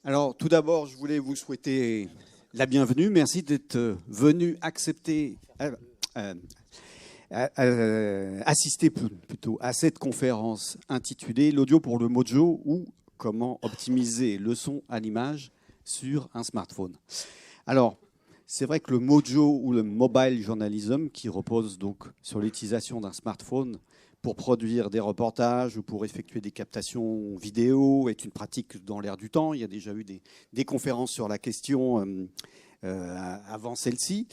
Alors, tout d'abord, je voulais vous souhaiter la bienvenue. Merci d'être venu assister plutôt à cette conférence intitulée «L'audio pour le mojo» ou «Comment optimiser le son à l'image sur un smartphone». Alors, c'est vrai que le mojo ou le mobile journalism, qui repose donc sur l'utilisation d'un smartphone pour produire des reportages ou pour effectuer des captations vidéo, est une pratique dans l'air du temps. Il y a déjà eu des conférences sur la question avant celle-ci.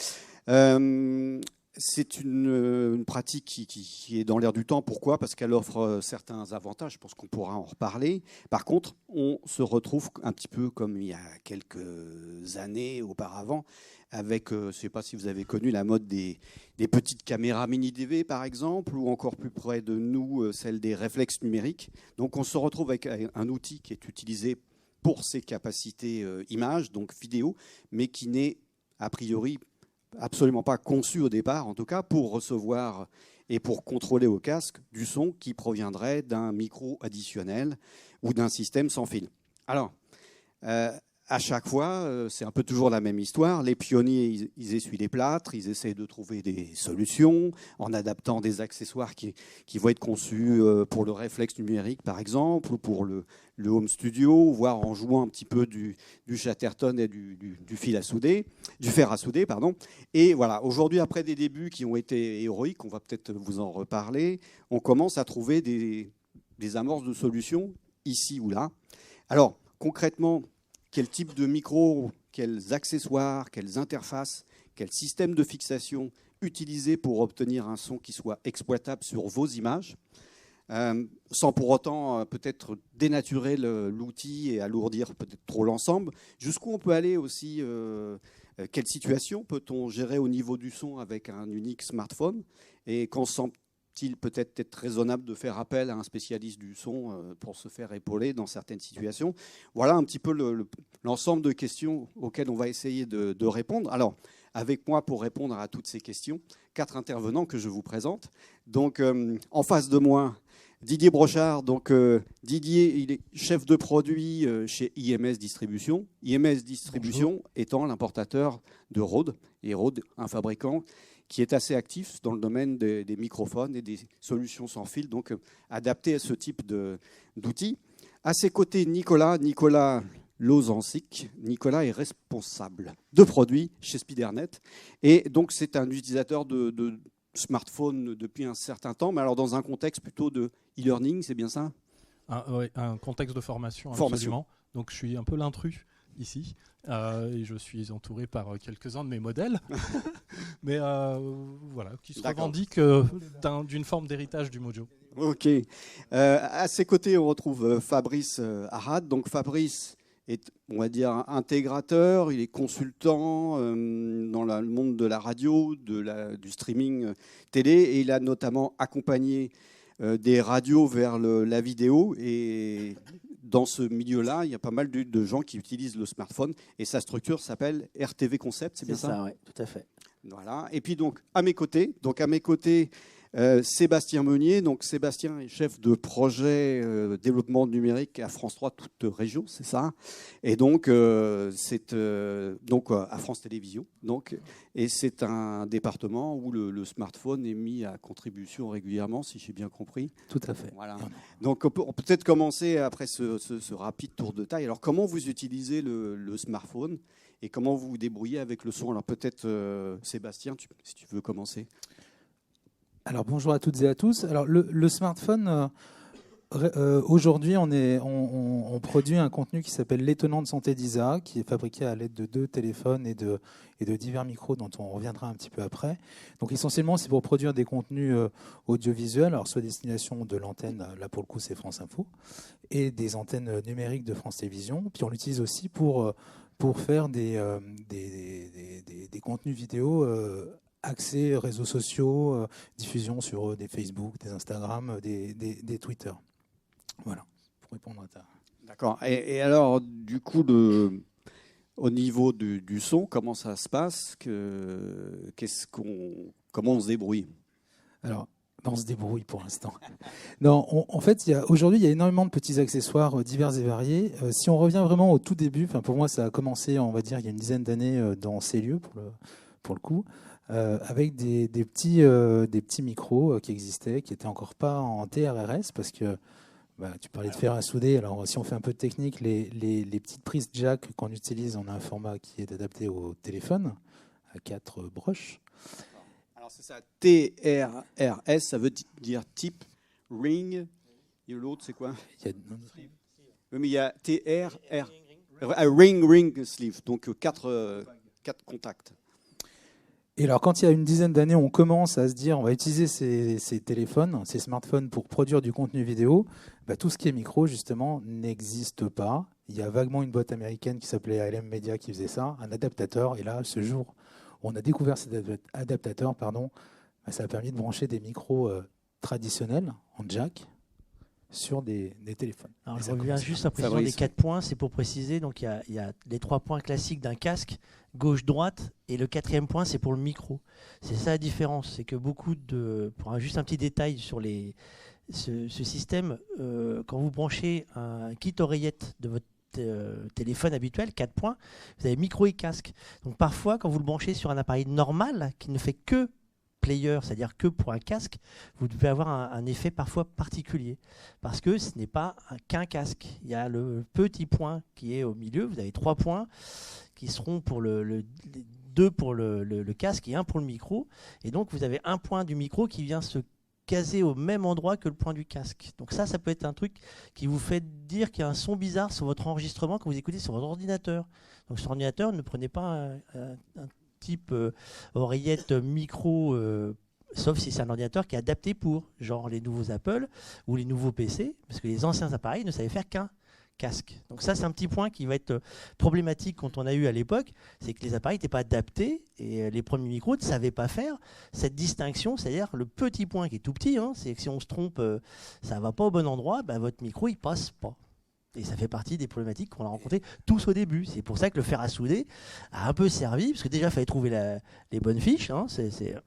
C'est une pratique qui est dans l'air du temps. Pourquoi ? Parce qu'elle offre certains avantages. Je pense qu'on pourra en reparler. Par contre, on se retrouve un petit peu comme il y a quelques années auparavant, avec, je ne sais pas si vous avez connu la mode des petites caméras mini-DV, par exemple, ou encore plus près de nous, celle des réflexes numériques. Donc on se retrouve avec un outil qui est utilisé pour ses capacités images, donc vidéo, mais qui n'est a priori absolument pas conçu au départ, en tout cas, pour recevoir et pour contrôler au casque du son qui proviendrait d'un micro additionnel ou d'un système sans fil. Alors, à chaque fois, c'est un peu toujours la même histoire. Les pionniers, ils essuient les plâtres, ils essayent de trouver des solutions en adaptant des accessoires qui vont être conçus pour le réflexe numérique, par exemple, ou pour le home studio, voire en jouant un petit peu du Chatterton et du fil à souder, du fer à souder, pardon. Et voilà, aujourd'hui, après des débuts qui ont été héroïques, on va peut-être vous en reparler, on commence à trouver des amorces de solutions ici ou là. Alors, concrètement, quel type de micro, quels accessoires, quelles interfaces, quel système de fixation utiliser pour obtenir un son qui soit exploitable sur vos images, sans pour autant peut-être dénaturer l'outil et alourdir peut-être trop l'ensemble. Jusqu'où on peut aller aussi, quelle situation peut-on gérer au niveau du son avec un unique smartphone, et quand semble-t-il peut-être être raisonnable de faire appel à un spécialiste du son pour se faire épauler dans certaines situations. Voilà un petit peu l'ensemble de questions auxquelles on va essayer de répondre. Alors, avec moi pour répondre à toutes ces questions, 4 intervenants que je vous présente. Donc, en face de moi, Didier Brochard. Donc, Didier, il est chef de produit chez IMS Distribution. IMS Distribution Bonjour. Étant l'importateur de Rode. Et Rode, un fabricant qui est assez actif dans le domaine des microphones et des solutions sans fil, donc adapté à ce type d'outils. À ses côtés, Nicolas Lozancic. Nicolas est responsable de produits chez Spidernet. Et donc, c'est un utilisateur de smartphone depuis un certain temps, mais alors dans un contexte plutôt de e-learning, c'est bien ça ? Oui, un contexte de formation, absolument. Donc, je suis un peu l'intrus ici, et je suis entouré par quelques-uns de mes modèles, mais voilà, qui se revendiquent d'une forme d'héritage du mojo. Ok. À ses côtés, on retrouve Fabrice Arad. Donc Fabrice est, on va dire, intégrateur, il est consultant dans le monde de la radio, du streaming télé, et il a notamment accompagné des radios vers la vidéo. Et dans ce milieu-là, il y a pas mal de gens qui utilisent le smartphone, et sa structure s'appelle RTV Concept, c'est bien ça ? C'est ça, oui, tout à fait. Voilà. Et puis donc à mes côtés, Sébastien Meunier. Donc Sébastien est chef de projet développement numérique à France 3, toute région, c'est ça. Et donc c'est à France Télévisions. Donc, et c'est un département où le smartphone est mis à contribution régulièrement, si j'ai bien compris. Tout à fait. Voilà. Donc on peut peut-être commencer après ce rapide tour de taille. Alors comment vous utilisez le smartphone et comment vous vous débrouillez avec le son ? Alors peut-être Sébastien, si tu veux commencer. Alors bonjour à toutes et à tous. Alors le smartphone, aujourd'hui on produit un contenu qui s'appelle l'étonnante santé d'Isa, qui est fabriqué à l'aide de 2 téléphones et de divers micros dont on reviendra un petit peu après. Donc essentiellement c'est pour produire des contenus audiovisuels, alors soit destination de l'antenne, là pour le coup c'est France Info, et des antennes numériques de France Télévisions. Puis on l'utilise aussi pour faire des contenus vidéo accès réseaux sociaux, diffusion sur des Facebook, des Instagram, des Twitter. Voilà, pour répondre à ta... D'accord. Et alors, du coup, au niveau du son, comment ça se passe ? Comment on se débrouille ? Alors, On se débrouille pour l'instant. Non, en fait, aujourd'hui, il y a énormément de petits accessoires divers et variés. Si on revient vraiment au tout début, pour moi, ça a commencé, on va dire, il y a une dizaine d'années dans Celieu, pour le coup, avec des petits micros qui existaient, qui n'étaient encore pas en TRRS, parce que tu parlais de fer à souder. Alors, si on fait un peu de technique, les petites prises jack qu'on utilise, on a un format qui est adapté au téléphone, à 4 broches. Alors c'est ça, TRRS, ça veut dire type, ring, et l'autre c'est quoi? Oui, mais il y a TRR, ring sleeve, donc 4 contacts. Et alors quand il y a une dizaine d'années, on commence à se dire on va utiliser ces téléphones, ces smartphones pour produire du contenu vidéo, tout ce qui est micro justement n'existe pas. Il y a vaguement une boîte américaine qui s'appelait ALM Media qui faisait ça, un adaptateur, et là ce jour on a découvert cet adaptateur, ça a permis de brancher des micros traditionnels en jack sur des téléphones. Alors, je reviens juste à précision des 4 points, c'est pour préciser. Donc il y a les 3 points classiques d'un casque, gauche-droite, et le 4e point, c'est pour le micro. C'est ça la différence, c'est que pour juste un petit détail sur ce système, quand vous branchez un kit oreillette de votre téléphone habituel, 4 points, vous avez micro et casque. Donc parfois, quand vous le branchez sur un appareil normal qui ne fait que player, c'est-à-dire que pour un casque, vous devez avoir un effet parfois particulier parce que ce n'est pas qu'un casque. Il y a le petit point qui est au milieu, vous avez 3 points qui seront pour 2 pour le casque et 1 pour le micro, et donc vous avez un point du micro qui vient se caser au même endroit que le point du casque. Donc ça peut être un truc qui vous fait dire qu'il y a un son bizarre sur votre enregistrement quand vous écoutez sur votre ordinateur. Donc sur ordinateur, ne prenez pas un type oreillette micro, sauf si c'est un ordinateur qui est adapté pour, genre les nouveaux Apple ou les nouveaux PC, parce que les anciens appareils ne savaient faire qu'un casque. Donc ça, c'est un petit point qui va être problématique quand on a eu à l'époque, c'est que les appareils n'étaient pas adaptés et les premiers micros ne savaient pas faire cette distinction, c'est-à-dire le petit point qui est tout petit, c'est que si on se trompe, ça ne va pas au bon endroit, votre micro il passe pas. Et ça fait partie des problématiques qu'on a rencontrées tous au début. C'est pour ça que le fer à souder a un peu servi, parce que déjà, il fallait trouver les bonnes fiches. C'est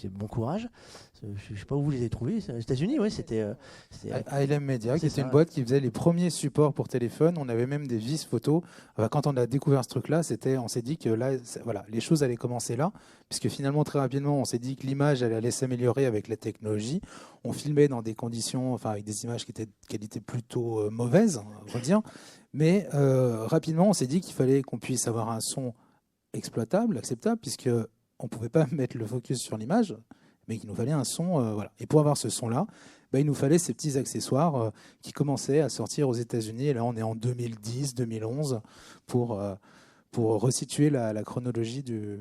bon courage. Je ne sais pas où vous les avez trouvées. Aux États-Unis, oui, c'était ALM Media, qui était une boîte qui faisait les premiers supports pour téléphone. On avait même des vis photos. Quand on a découvert ce truc-là, on s'est dit que là, les choses allaient commencer là, puisque finalement, très rapidement, on s'est dit que l'image allait s'améliorer avec la technologie. On filmait dans des conditions, avec des images qui étaient de qualité plutôt mauvaise, on va dire. Mais rapidement, on s'est dit qu'il fallait qu'on puisse avoir un son exploitable, acceptable, puisqu'on ne pouvait pas mettre le focus sur l'image, mais qu'il nous fallait un son. Et pour avoir ce son-là, il nous fallait ces petits accessoires qui commençaient à sortir aux États-Unis. Et là, on est en 2010, 2011, pour resituer la chronologie du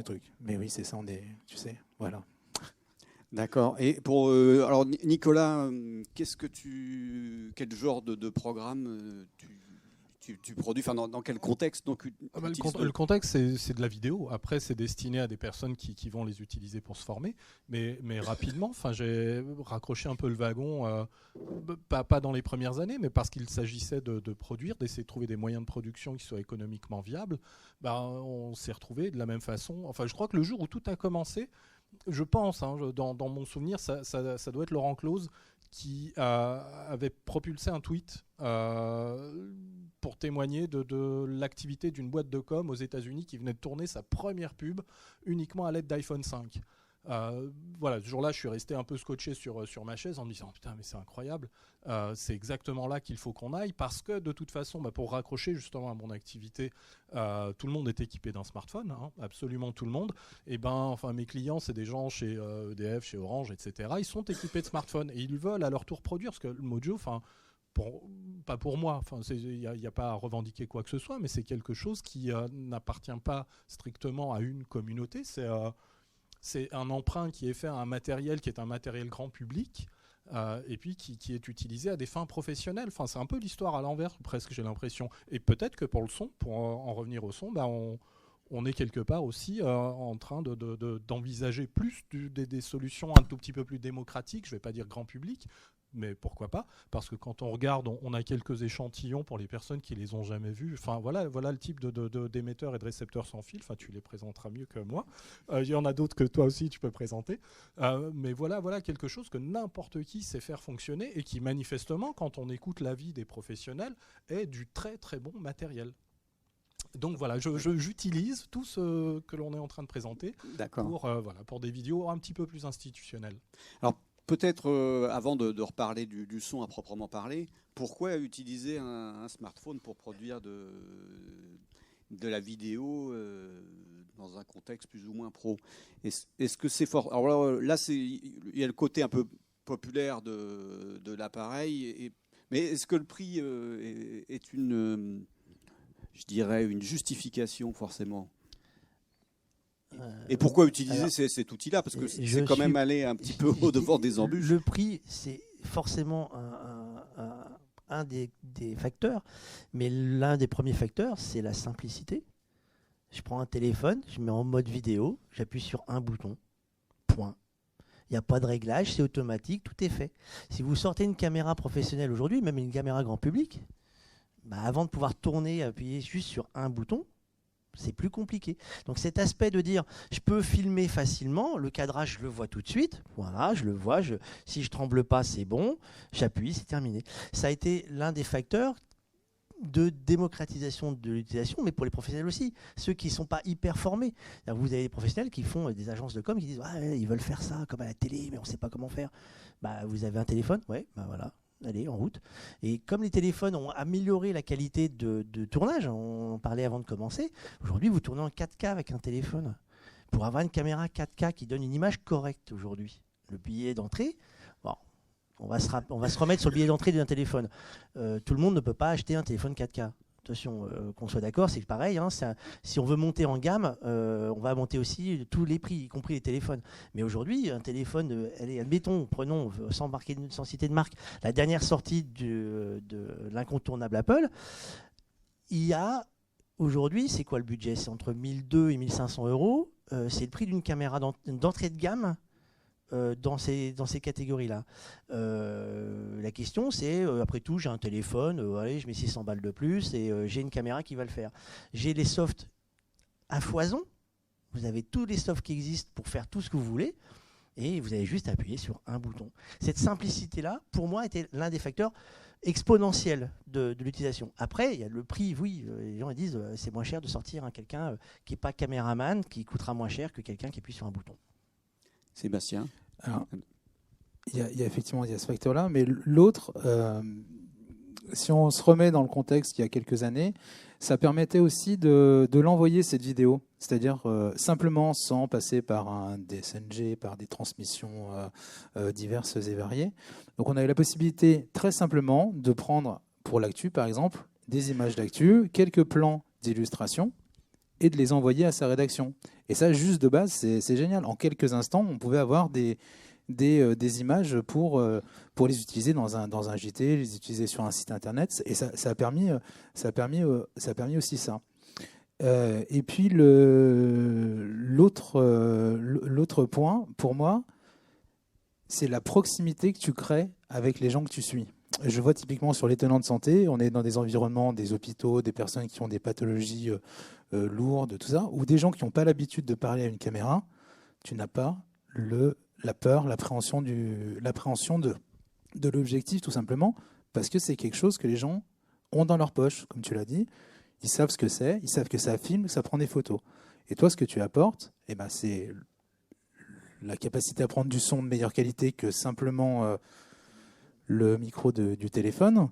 truc. Mais oui, c'est ça, voilà. D'accord. Et alors Nicolas, quel genre de programme tu produis, dans quel contexte le contexte, c'est de la vidéo. Après, c'est destiné à des personnes qui vont les utiliser pour se former. Mais rapidement, j'ai raccroché un peu le wagon, pas dans les premières années, mais parce qu'il s'agissait de produire, d'essayer de trouver des moyens de production qui soient économiquement viables. On s'est retrouvé de la même façon. Je crois que le jour où tout a commencé, je pense, dans mon souvenir, ça doit être Laurent Close qui avait propulsé un tweet pour témoigner de l'activité d'une boîte de com aux États-Unis qui venait de tourner sa première pub uniquement à l'aide d'iPhone 5. Ce jour-là, je suis resté un peu scotché sur ma chaise en me disant putain, mais c'est incroyable, c'est exactement là qu'il faut qu'on aille, parce que de toute façon, pour raccrocher justement à mon activité, tout le monde est équipé d'un smartphone, absolument tout le monde. Et mes clients, c'est des gens chez EDF, chez Orange, etc. Ils sont équipés de smartphones et ils veulent à leur tour produire, parce que le Mojo, pas pour moi, il n'y a pas à revendiquer quoi que ce soit, mais c'est quelque chose qui n'appartient pas strictement à une communauté. C'est un emprunt qui est fait à un matériel qui est un matériel grand public, et puis qui est utilisé à des fins professionnelles. C'est un peu l'histoire à l'envers, presque, j'ai l'impression. Et peut-être que pour le son, pour en revenir au son, on est quelque part aussi en train d'envisager plus des solutions un tout petit peu plus démocratiques, je ne vais pas dire grand public, mais pourquoi pas? Parce que quand on regarde, on a quelques échantillons pour les personnes qui les ont jamais vus. Enfin, voilà le type d'émetteurs et de récepteurs sans fil. Enfin, tu les présenteras mieux que moi. Il y en a d'autres que toi aussi, tu peux présenter. Mais voilà quelque chose que n'importe qui sait faire fonctionner et qui, manifestement, quand on écoute l'avis des professionnels, est du très très bon matériel. Donc voilà, j'utilise tout ce que l'on est en train de présenter pour des vidéos un petit peu plus institutionnelles. Alors peut-être, avant de reparler du son à proprement parler, pourquoi utiliser un smartphone pour produire de la vidéo dans un contexte plus ou moins pro? Est-ce que c'est fort? Alors là, il y a le côté un peu populaire de l'appareil, mais est-ce que le prix est une... je dirais une justification forcément. Et pourquoi utiliser cet outil-là? Parce que c'est quand même aller un petit peu au-devant des embûches. Le prix, c'est forcément un des facteurs, mais l'un des premiers facteurs, c'est la simplicité. Je prends un téléphone, je mets en mode vidéo, j'appuie sur un bouton, point. Il n'y a pas de réglage, c'est automatique, tout est fait. Si vous sortez une caméra professionnelle aujourd'hui, même une caméra grand public, avant de pouvoir tourner, appuyer juste sur un bouton, c'est plus compliqué. Donc cet aspect de dire, je peux filmer facilement, le cadrage, je le vois tout de suite, voilà, je le vois, si je tremble pas, c'est bon, j'appuie, c'est terminé. Ça a été l'un des facteurs de démocratisation de l'utilisation, mais pour les professionnels aussi, ceux qui ne sont pas hyper formés. Vous avez des professionnels qui font des agences de com qui disent, ils veulent faire ça comme à la télé, mais on ne sait pas comment faire. Vous avez un téléphone, voilà. Allez, en route. Et comme les téléphones ont amélioré la qualité de tournage, on en parlait avant de commencer, aujourd'hui vous tournez en 4K avec un téléphone. Pour avoir une caméra 4K qui donne une image correcte aujourd'hui, le billet d'entrée, on va se remettre sur le billet d'entrée d'un téléphone. Tout le monde ne peut pas acheter un téléphone 4K. Attention, qu'on soit d'accord, c'est pareil. Si on veut monter en gamme, on va monter aussi tous les prix, y compris les téléphones. Mais aujourd'hui, un téléphone, admettons, prenons, sans citer de marque, la dernière sortie de l'incontournable Apple, il y a aujourd'hui, c'est quoi le budget? C'est entre 1200 et 1500 euros. C'est le prix d'une caméra d'entrée de gamme dans ces catégories-là. La question, c'est, après tout, j'ai un téléphone, allez, je mets 600 balles de plus et j'ai une caméra qui va le faire. J'ai les softs à foison. Vous avez tous les softs qui existent pour faire tout ce que vous voulez et vous avez juste à appuyer sur un bouton. Cette simplicité-là, pour moi, était l'un des facteurs exponentiels de l'utilisation. Après, il y a le prix. Oui, les gens disent c'est moins cher de sortir quelqu'un qui n'est pas caméraman, qui coûtera moins cher que quelqu'un qui appuie sur un bouton. Sébastien? Alors, il y a effectivement ce facteur-là, mais l'autre, si on se remet dans le contexte il y a quelques années, ça permettait aussi de l'envoyer, cette vidéo, c'est-à-dire simplement sans passer par un DSNG, par des transmissions diverses et variées. Donc on avait la possibilité très simplement de prendre, pour l'actu par exemple, des images d'actu, quelques plans d'illustration, et de les envoyer à sa rédaction. Et ça, juste de base, c'est génial. En quelques instants, on pouvait avoir des images pour les utiliser dans un JT, les utiliser sur un site internet. Et ça a permis aussi ça. Et puis l'autre point, pour moi, c'est la proximité que tu crées avec les gens que tu suis. Je vois typiquement sur les tenants de santé, on est dans des environnements, des hôpitaux, des personnes qui ont des pathologies lourdes, tout ça, ou des gens qui n'ont pas l'habitude de parler à une caméra. Tu n'as pas la peur, l'appréhension de l'objectif, tout simplement, parce que c'est quelque chose que les gens ont dans leur poche, comme tu l'as dit. Ils savent ce que c'est, ils savent que ça filme, que ça prend des photos. Et toi, ce que tu apportes, c'est la capacité à prendre du son de meilleure qualité que simplement le micro du téléphone.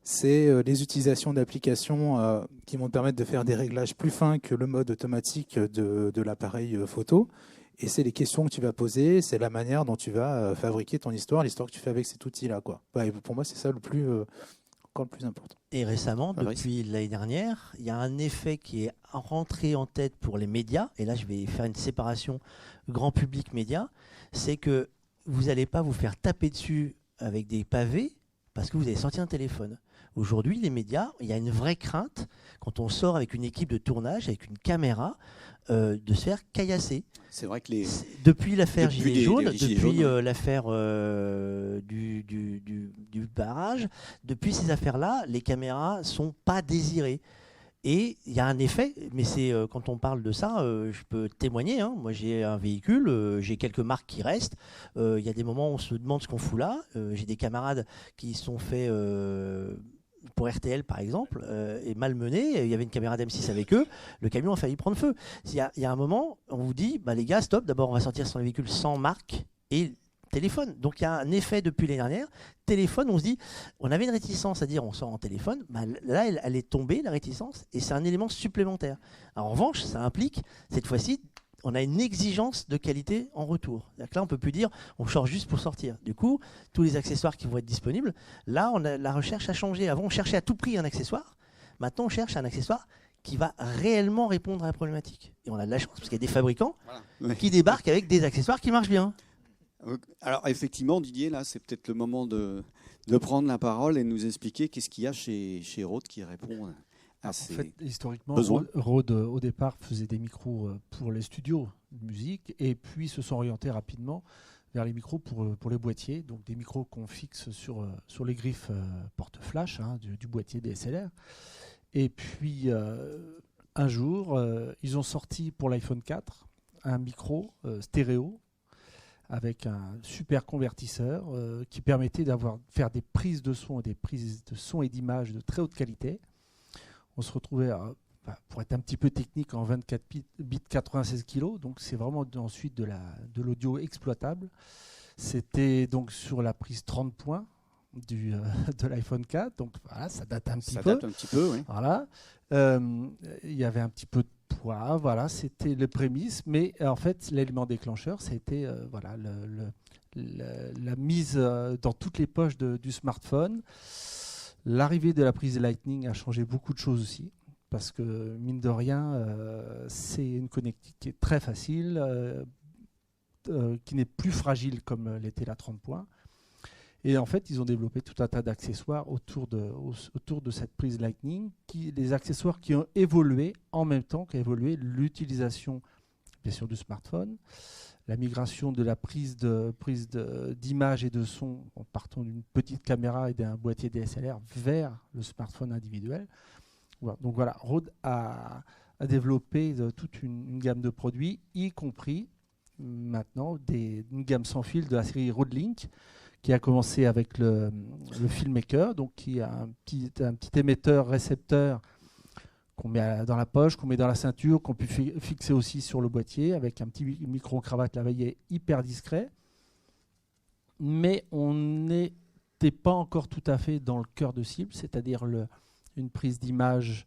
C'est les utilisations d'applications qui vont te permettre de faire des réglages plus fins que le mode automatique de l'appareil photo. Et c'est les questions que tu vas poser, c'est la manière dont tu vas fabriquer ton histoire, l'histoire que tu fais avec cet outil-là, quoi. Et pour moi, c'est ça encore le plus important. Et récemment, depuis l'année dernière, il y a un effet qui est rentré en tête pour les médias, et là je vais faire une séparation grand public média, c'est que vous n'allez pas vous faire taper dessus avec des pavés parce que vous avez sorti un téléphone. Aujourd'hui, les médias, il y a une vraie crainte, quand on sort avec une équipe de tournage, avec une caméra, de se faire caillasser. C'est vrai que depuis l'affaire Gilets jaunes, depuis l'affaire du barrage, depuis ces affaires-là, les caméras sont pas désirées. Et il y a un effet, mais c'est quand on parle de ça, je peux témoigner. Hein. Moi, j'ai un véhicule, j'ai quelques marques qui restent. Il y a des moments où on se demande ce qu'on fout là. J'ai des camarades qui sont faits pour RTL, par exemple, et malmenés. Il y avait une caméra d'M6 avec eux. Le camion a failli prendre feu. Il y a un moment, on vous dit, bah, les gars, stop. D'abord, on va sortir sur les véhicules sans marque et téléphone. Donc il y a un effet depuis l'année dernière. Téléphone, on se dit, on avait une réticence à dire on sort en téléphone. Bah, là, elle est tombée, la réticence, et c'est un élément supplémentaire. Alors, en revanche, ça implique, cette fois-ci, on a une exigence de qualité en retour. Là, on ne peut plus dire on sort juste pour sortir. Du coup, tous les accessoires qui vont être disponibles, là, la recherche a changé. Avant, on cherchait à tout prix un accessoire. Maintenant, on cherche un accessoire qui va réellement répondre à la problématique. Et on a de la chance, parce qu'il y a des fabricants qui débarquent avec des accessoires qui marchent bien. Alors effectivement, Didier, là, c'est peut-être le moment de prendre la parole et de nous expliquer qu'est-ce qu'il y a chez Rode qui répond à ces besoins. Historiquement, Rode, au départ, faisait des micros pour les studios de musique et puis se sont orientés rapidement vers les micros pour les boîtiers, donc des micros qu'on fixe sur les griffes porte-flash du boîtier DSLR. Et puis, un jour, ils ont sorti pour l'iPhone 4 un micro stéréo avec un super convertisseur qui permettait faire des prises de son et d'image de très haute qualité. On se retrouvait, pour être un petit peu technique, en 24 bits 96 kg, donc c'est vraiment ensuite de l'audio exploitable. C'était donc sur la prise 30 points de l'iPhone 4, donc voilà, ça date un petit peu. Ça date un petit peu, oui. Voilà. Il y avait un petit peu de poids, voilà, c'était les prémices, mais en fait, l'élément déclencheur, c'était la mise dans toutes les poches du smartphone. L'arrivée de la prise Lightning a changé beaucoup de choses aussi, parce que mine de rien, c'est une connectique qui est très facile, qui n'est plus fragile comme l'était la 30 points. Et en fait, ils ont développé tout un tas d'accessoires autour de cette prise Lightning, des accessoires qui ont évolué en même temps qu'a évolué l'utilisation, bien sûr, du smartphone, la migration de la prise d'image et de son en partant d'une petite caméra et d'un boîtier DSLR vers le smartphone individuel. Voilà. Donc voilà, Rode a développé toute une gamme de produits, y compris maintenant une gamme sans fil de la série Rode Link, qui a commencé avec le Filmmaker, donc qui a un petit émetteur-récepteur qu'on met dans la poche, qu'on met dans la ceinture, qu'on peut fixer aussi sur le boîtier avec un petit micro-cravate lavalier hyper discret. Mais on n'était pas encore tout à fait dans le cœur de cible, c'est-à-dire une prise d'image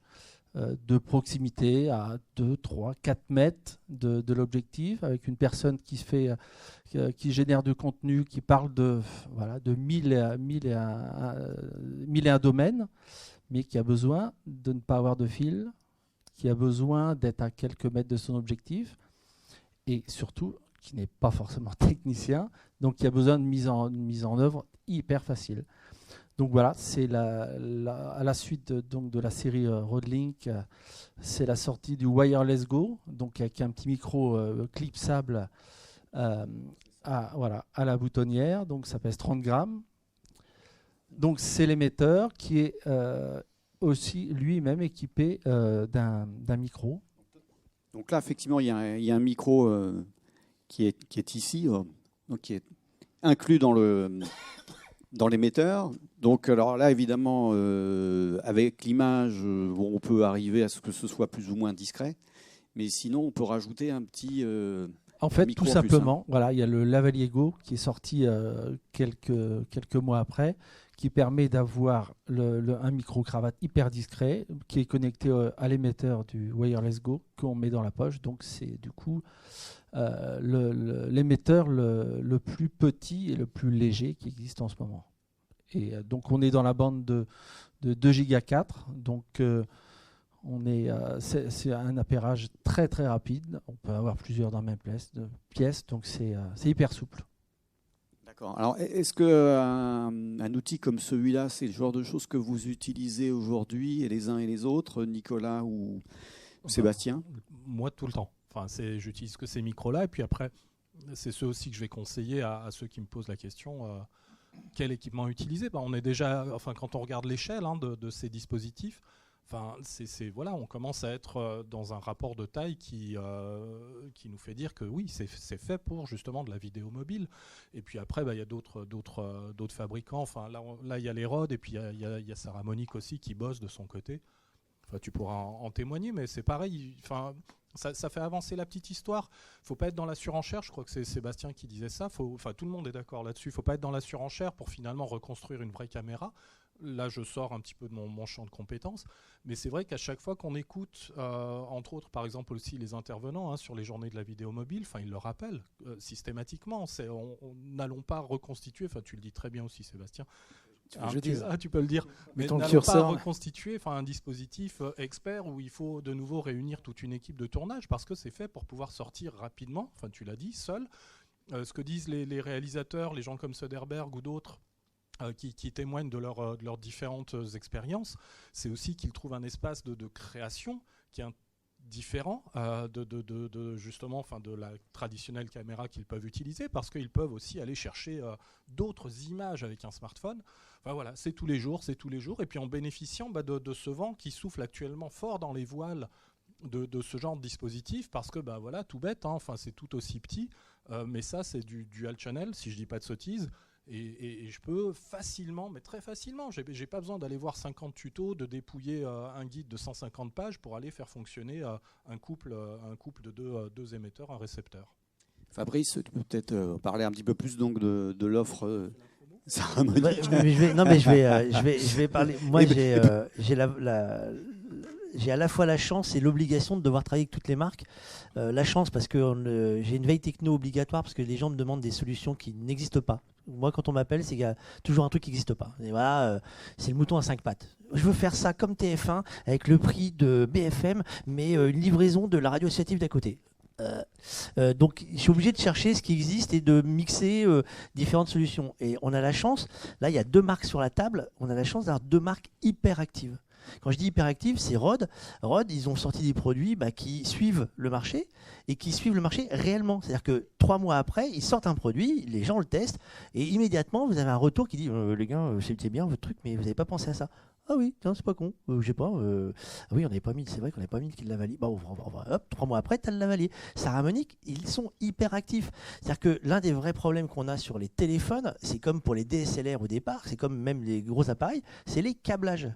de proximité à 2, 3, 4 mètres de l'objectif, avec une personne qui génère du contenu, qui parle de 1000 et un domaines, mais qui a besoin de ne pas avoir de fil, qui a besoin d'être à quelques mètres de son objectif, et surtout qui n'est pas forcément technicien, donc qui a besoin de mise en œuvre hyper facile. Donc voilà, c'est à la suite de la série Rode Link, c'est la sortie du Wireless Go, donc avec un petit micro clipsable à la boutonnière, donc ça pèse 30 grammes. Donc c'est l'émetteur qui est aussi lui-même équipé d'un micro. Donc là, effectivement, il y a un micro qui est ici, donc qui est inclus dans l'émetteur. Donc alors là, évidemment, avec l'image, on peut arriver à ce que ce soit plus ou moins discret. Mais sinon, on peut rajouter un petit en fait, micro tout simplement, voilà, il y a le Lavalier Go qui est sorti quelques mois après, qui permet d'avoir un micro-cravate hyper discret qui est connecté à l'émetteur du Wireless Go qu'on met dans la poche. Donc c'est du coup l'émetteur le plus petit et le plus léger qui existe en ce moment. Et donc on est dans la bande de 2 Go 4, donc c'est un appairage très très rapide. On peut avoir plusieurs dans la même pièce, donc c'est hyper souple. D'accord. Alors, est-ce qu'un outil comme celui-là, c'est le genre de choses que vous utilisez aujourd'hui, et les uns et les autres, Nicolas ou Sébastien ? Moi, tout le temps. Enfin, j'utilise que ces micros-là, et puis après, c'est ceux aussi que je vais conseiller à ceux qui me posent la question. Quel équipement utiliser ? On est déjà, quand on regarde l'échelle de ces dispositifs, voilà, on commence à être dans un rapport de taille qui nous fait dire que oui, c'est fait pour justement de la vidéo mobile. Et puis après, il y a d'autres fabricants. Là, il y a les Rode, et puis il y a Saramonic aussi qui bosse de son côté. Tu pourras en témoigner, mais c'est pareil. Ça fait avancer la petite histoire. Il ne faut pas être dans la surenchère. Je crois que c'est Sébastien qui disait ça. Tout le monde est d'accord là-dessus. Il ne faut pas être dans la surenchère pour finalement reconstruire une vraie caméra. Là, je sors un petit peu de mon champ de compétences. Mais c'est vrai qu'à chaque fois qu'on écoute, entre autres, par exemple aussi les intervenants sur les journées de la vidéo mobile, ils le rappellent systématiquement. N'allons pas reconstituer, tu le dis très bien aussi Sébastien, tu peux le dire, mais n'allons pas reconstituer un dispositif expert où il faut de nouveau réunir toute une équipe de tournage, parce que c'est fait pour pouvoir sortir rapidement, tu l'as dit, seul. Ce que disent les réalisateurs, les gens comme Söderbergh ou d'autres, qui témoignent de leurs différentes expériences, c'est aussi qu'ils trouvent un espace de création qui est différent justement de la traditionnelle caméra qu'ils peuvent utiliser, parce qu'ils peuvent aussi aller chercher d'autres images avec un smartphone. Voilà, c'est tous les jours, et puis en bénéficiant de ce vent qui souffle actuellement fort dans les voiles de ce genre de dispositif, parce que voilà, tout bête, c'est tout aussi petit, mais ça c'est du dual channel, si je dis pas de sottises. Et je peux facilement, mais très facilement, j'ai pas besoin d'aller voir 50 tutos, de dépouiller un guide de 150 pages pour aller faire fonctionner un couple de deux émetteurs, un récepteur. Fabrice, tu peux peut-être parler un petit peu plus donc de l'offre Saramonic. Je vais parler. Moi, j'ai à la fois la chance et l'obligation de devoir travailler avec toutes les marques. La chance parce que j'ai une veille techno obligatoire, parce que les gens me demandent des solutions qui n'existent pas. Moi, quand on m'appelle, c'est qu'il y a toujours un truc qui n'existe pas. Et voilà, c'est le mouton à 5 pattes. Je veux faire ça comme TF1 avec le prix de BFM, mais une livraison de la radio associative d'à côté. Donc je suis obligé de chercher ce qui existe et de mixer différentes solutions. Et on a la chance, là il y a 2 marques sur la table, on a la chance d'avoir 2 marques hyper actives. Quand je dis hyper active, c'est Rode. Rode, ils ont sorti des produits qui suivent le marché, et qui suivent le marché réellement. C'est-à-dire que 3 mois après, ils sortent un produit, les gens le testent, et immédiatement, vous avez un retour qui dit les gars, c'était bien votre truc, mais vous n'avez pas pensé à ça. Ah oui, tiens, c'est pas con. Je sais pas. Ah oui, on n'avait pas mis. C'est vrai qu'on n'avait pas mis qu'il l'a validé. Hop, 3 mois après, tu as le validé. Saramonic, ils sont hyper actifs. C'est-à-dire que l'un des vrais problèmes qu'on a sur les téléphones, c'est comme pour les DSLR au départ, c'est comme même les gros appareils, c'est les câblages.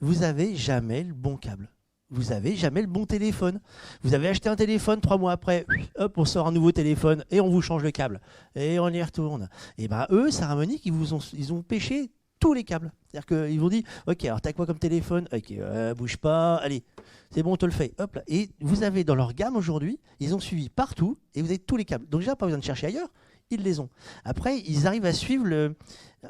Vous n'avez jamais le bon câble. Vous n'avez jamais le bon téléphone. Vous avez acheté un téléphone, 3 mois après, hop, on sort un nouveau téléphone et on vous change le câble. Et on y retourne. Et eux, Saramonic, ils ont pêché tous les câbles. C'est-à-dire qu'ils vont dire, ok, alors t'as quoi comme téléphone ? Ok, bouge pas, allez, c'est bon, on te le fait. Hop là. Et vous avez dans leur gamme aujourd'hui, ils ont suivi partout et vous avez tous les câbles. Donc déjà, pas besoin de chercher ailleurs, ils les ont. Après, ils arrivent à suivre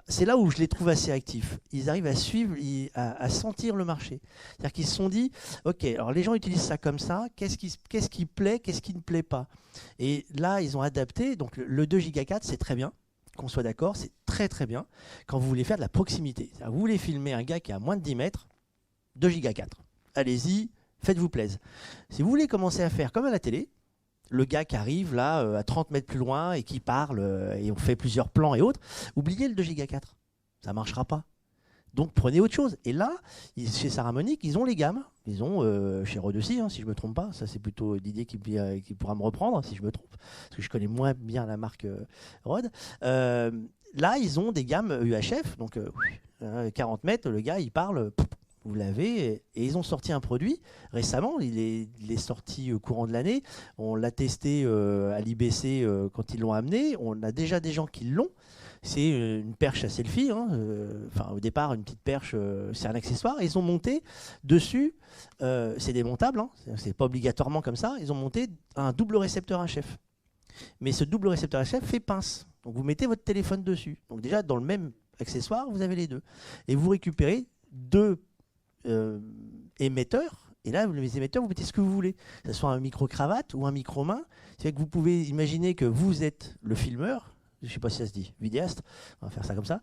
c'est là où je les trouve assez actifs. Ils arrivent à suivre, à sentir le marché. C'est-à-dire qu'ils se sont dit, ok, alors les gens utilisent ça comme ça, qu'est-ce qui plaît, qu'est-ce qui ne plaît pas ? Et là, ils ont adapté. Donc le 2 Go 4, c'est très bien. Qu'on soit d'accord, c'est très très bien quand vous voulez faire de la proximité. Vous voulez filmer un gars qui est à moins de 10 mètres, 2 Go 4. Allez-y, faites-vous plaisir. Si vous voulez commencer à faire comme à la télé, le gars qui arrive là à 30 mètres plus loin et qui parle et on fait plusieurs plans et autres, oubliez le 2 Go 4. Ça ne marchera pas. Donc prenez autre chose. Et là, chez Saramonic, ils ont les gammes. Ils ont chez Rode aussi, si je ne me trompe pas. Ça, c'est plutôt Didier qui pourra me reprendre si je me trompe. Parce que je connais moins bien la marque Rode. Là, ils ont des gammes UHF. Donc 40 mètres, le gars, il parle. Vous l'avez. Et ils ont sorti un produit récemment. Il est sorti au courant de l'année. On l'a testé à l'IBC quand ils l'ont amené. On a déjà des gens qui l'ont. C'est une perche à selfie. Au départ, une petite perche, c'est un accessoire. Ils ont monté dessus, c'est démontable, c'est pas obligatoirement comme ça. Ils ont monté un double récepteur HF. Mais ce double récepteur HF fait pince. Donc vous mettez votre téléphone dessus. Donc déjà, dans le même accessoire, vous avez les deux. Et vous récupérez 2 émetteurs. Et là, les émetteurs, vous mettez ce que vous voulez. Que ce soit un micro-cravate ou un micro-main. C'est que vous pouvez imaginer que vous êtes le filmeur. je ne sais pas si ça se dit, vidéaste, on va faire ça comme ça.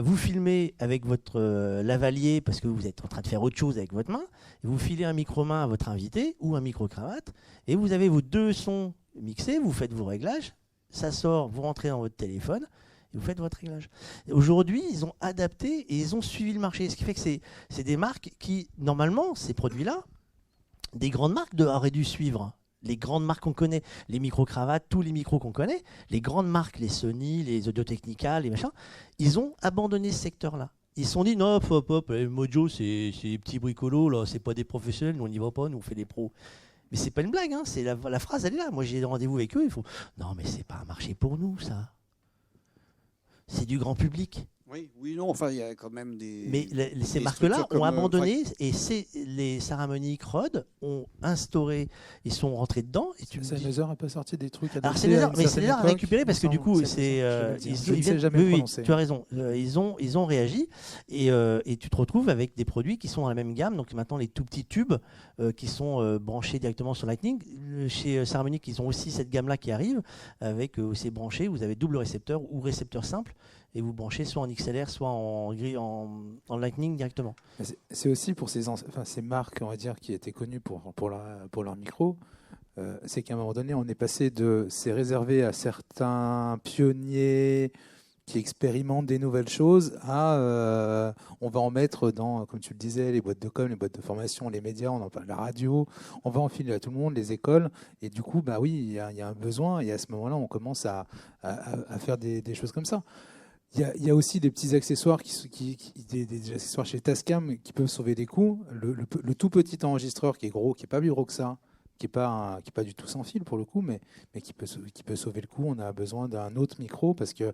Vous filmez avec votre lavalier parce que vous êtes en train de faire autre chose avec votre main. Vous filez un micro-main à votre invité ou un micro-cravate et vous avez vos 2 sons mixés, vous faites vos réglages, ça sort, vous rentrez dans votre téléphone et vous faites votre réglage. Aujourd'hui, ils ont adapté et ils ont suivi le marché. Ce qui fait que c'est des marques qui, normalement, ces produits-là, des grandes marques auraient dû suivre. Les grandes marques qu'on connaît, les micro-cravates, tous les micros qu'on connaît, les grandes marques, les Sony, les Audio-Technica, les machins, ils ont abandonné ce secteur-là. Ils se sont dit, non, hop, Mojo, c'est des petits bricolos, là, c'est pas des professionnels, nous on n'y va pas, nous on fait des pros. Mais c'est pas une blague, hein, la phrase, elle est là. Moi j'ai des rendez-vous avec eux, il faut. Non, mais c'est pas un marché pour nous, ça. C'est du grand public. Oui, non, enfin, il y a quand même des. Mais ces marques-là ont abandonné et les Saramonic Rode ont instauré, ils sont rentrés dedans. Sennheiser n'a pas sorti des trucs. Alors Sennheiser a récupéré parce que du coup, tu as raison, ils ont réagi et tu te retrouves avec des produits qui sont dans la même gamme. Donc maintenant, les tout petits tubes qui sont branchés directement sur Lightning. Chez Saramonic, ils ont aussi cette gamme-là qui arrive avec c'est branché. Vous avez double récepteur ou récepteur simple. Et vous branchez soit en XLR, soit en Lightning directement. C'est aussi pour ces marques, on va dire, qui étaient connues pour leur micro. C'est qu'à un moment donné, on est passé de c'est réservé à certains pionniers qui expérimentent des nouvelles choses à on va en mettre dans, comme tu le disais, les boîtes de com, les boîtes de formation, les médias, on en parle, la radio, on va en filer à tout le monde, les écoles. Et du coup, bah oui, il y a un besoin. Et à ce moment-là, on commence à faire des choses comme ça. Il y a aussi des petits accessoires, des accessoires chez Tascam qui peuvent sauver des coûts. Le tout petit enregistreur qui est gros, qui n'est pas plus gros que ça, qui n'est pas du tout sans fil pour le coup, mais qui peut sauver le coup. On a besoin d'un autre micro parce que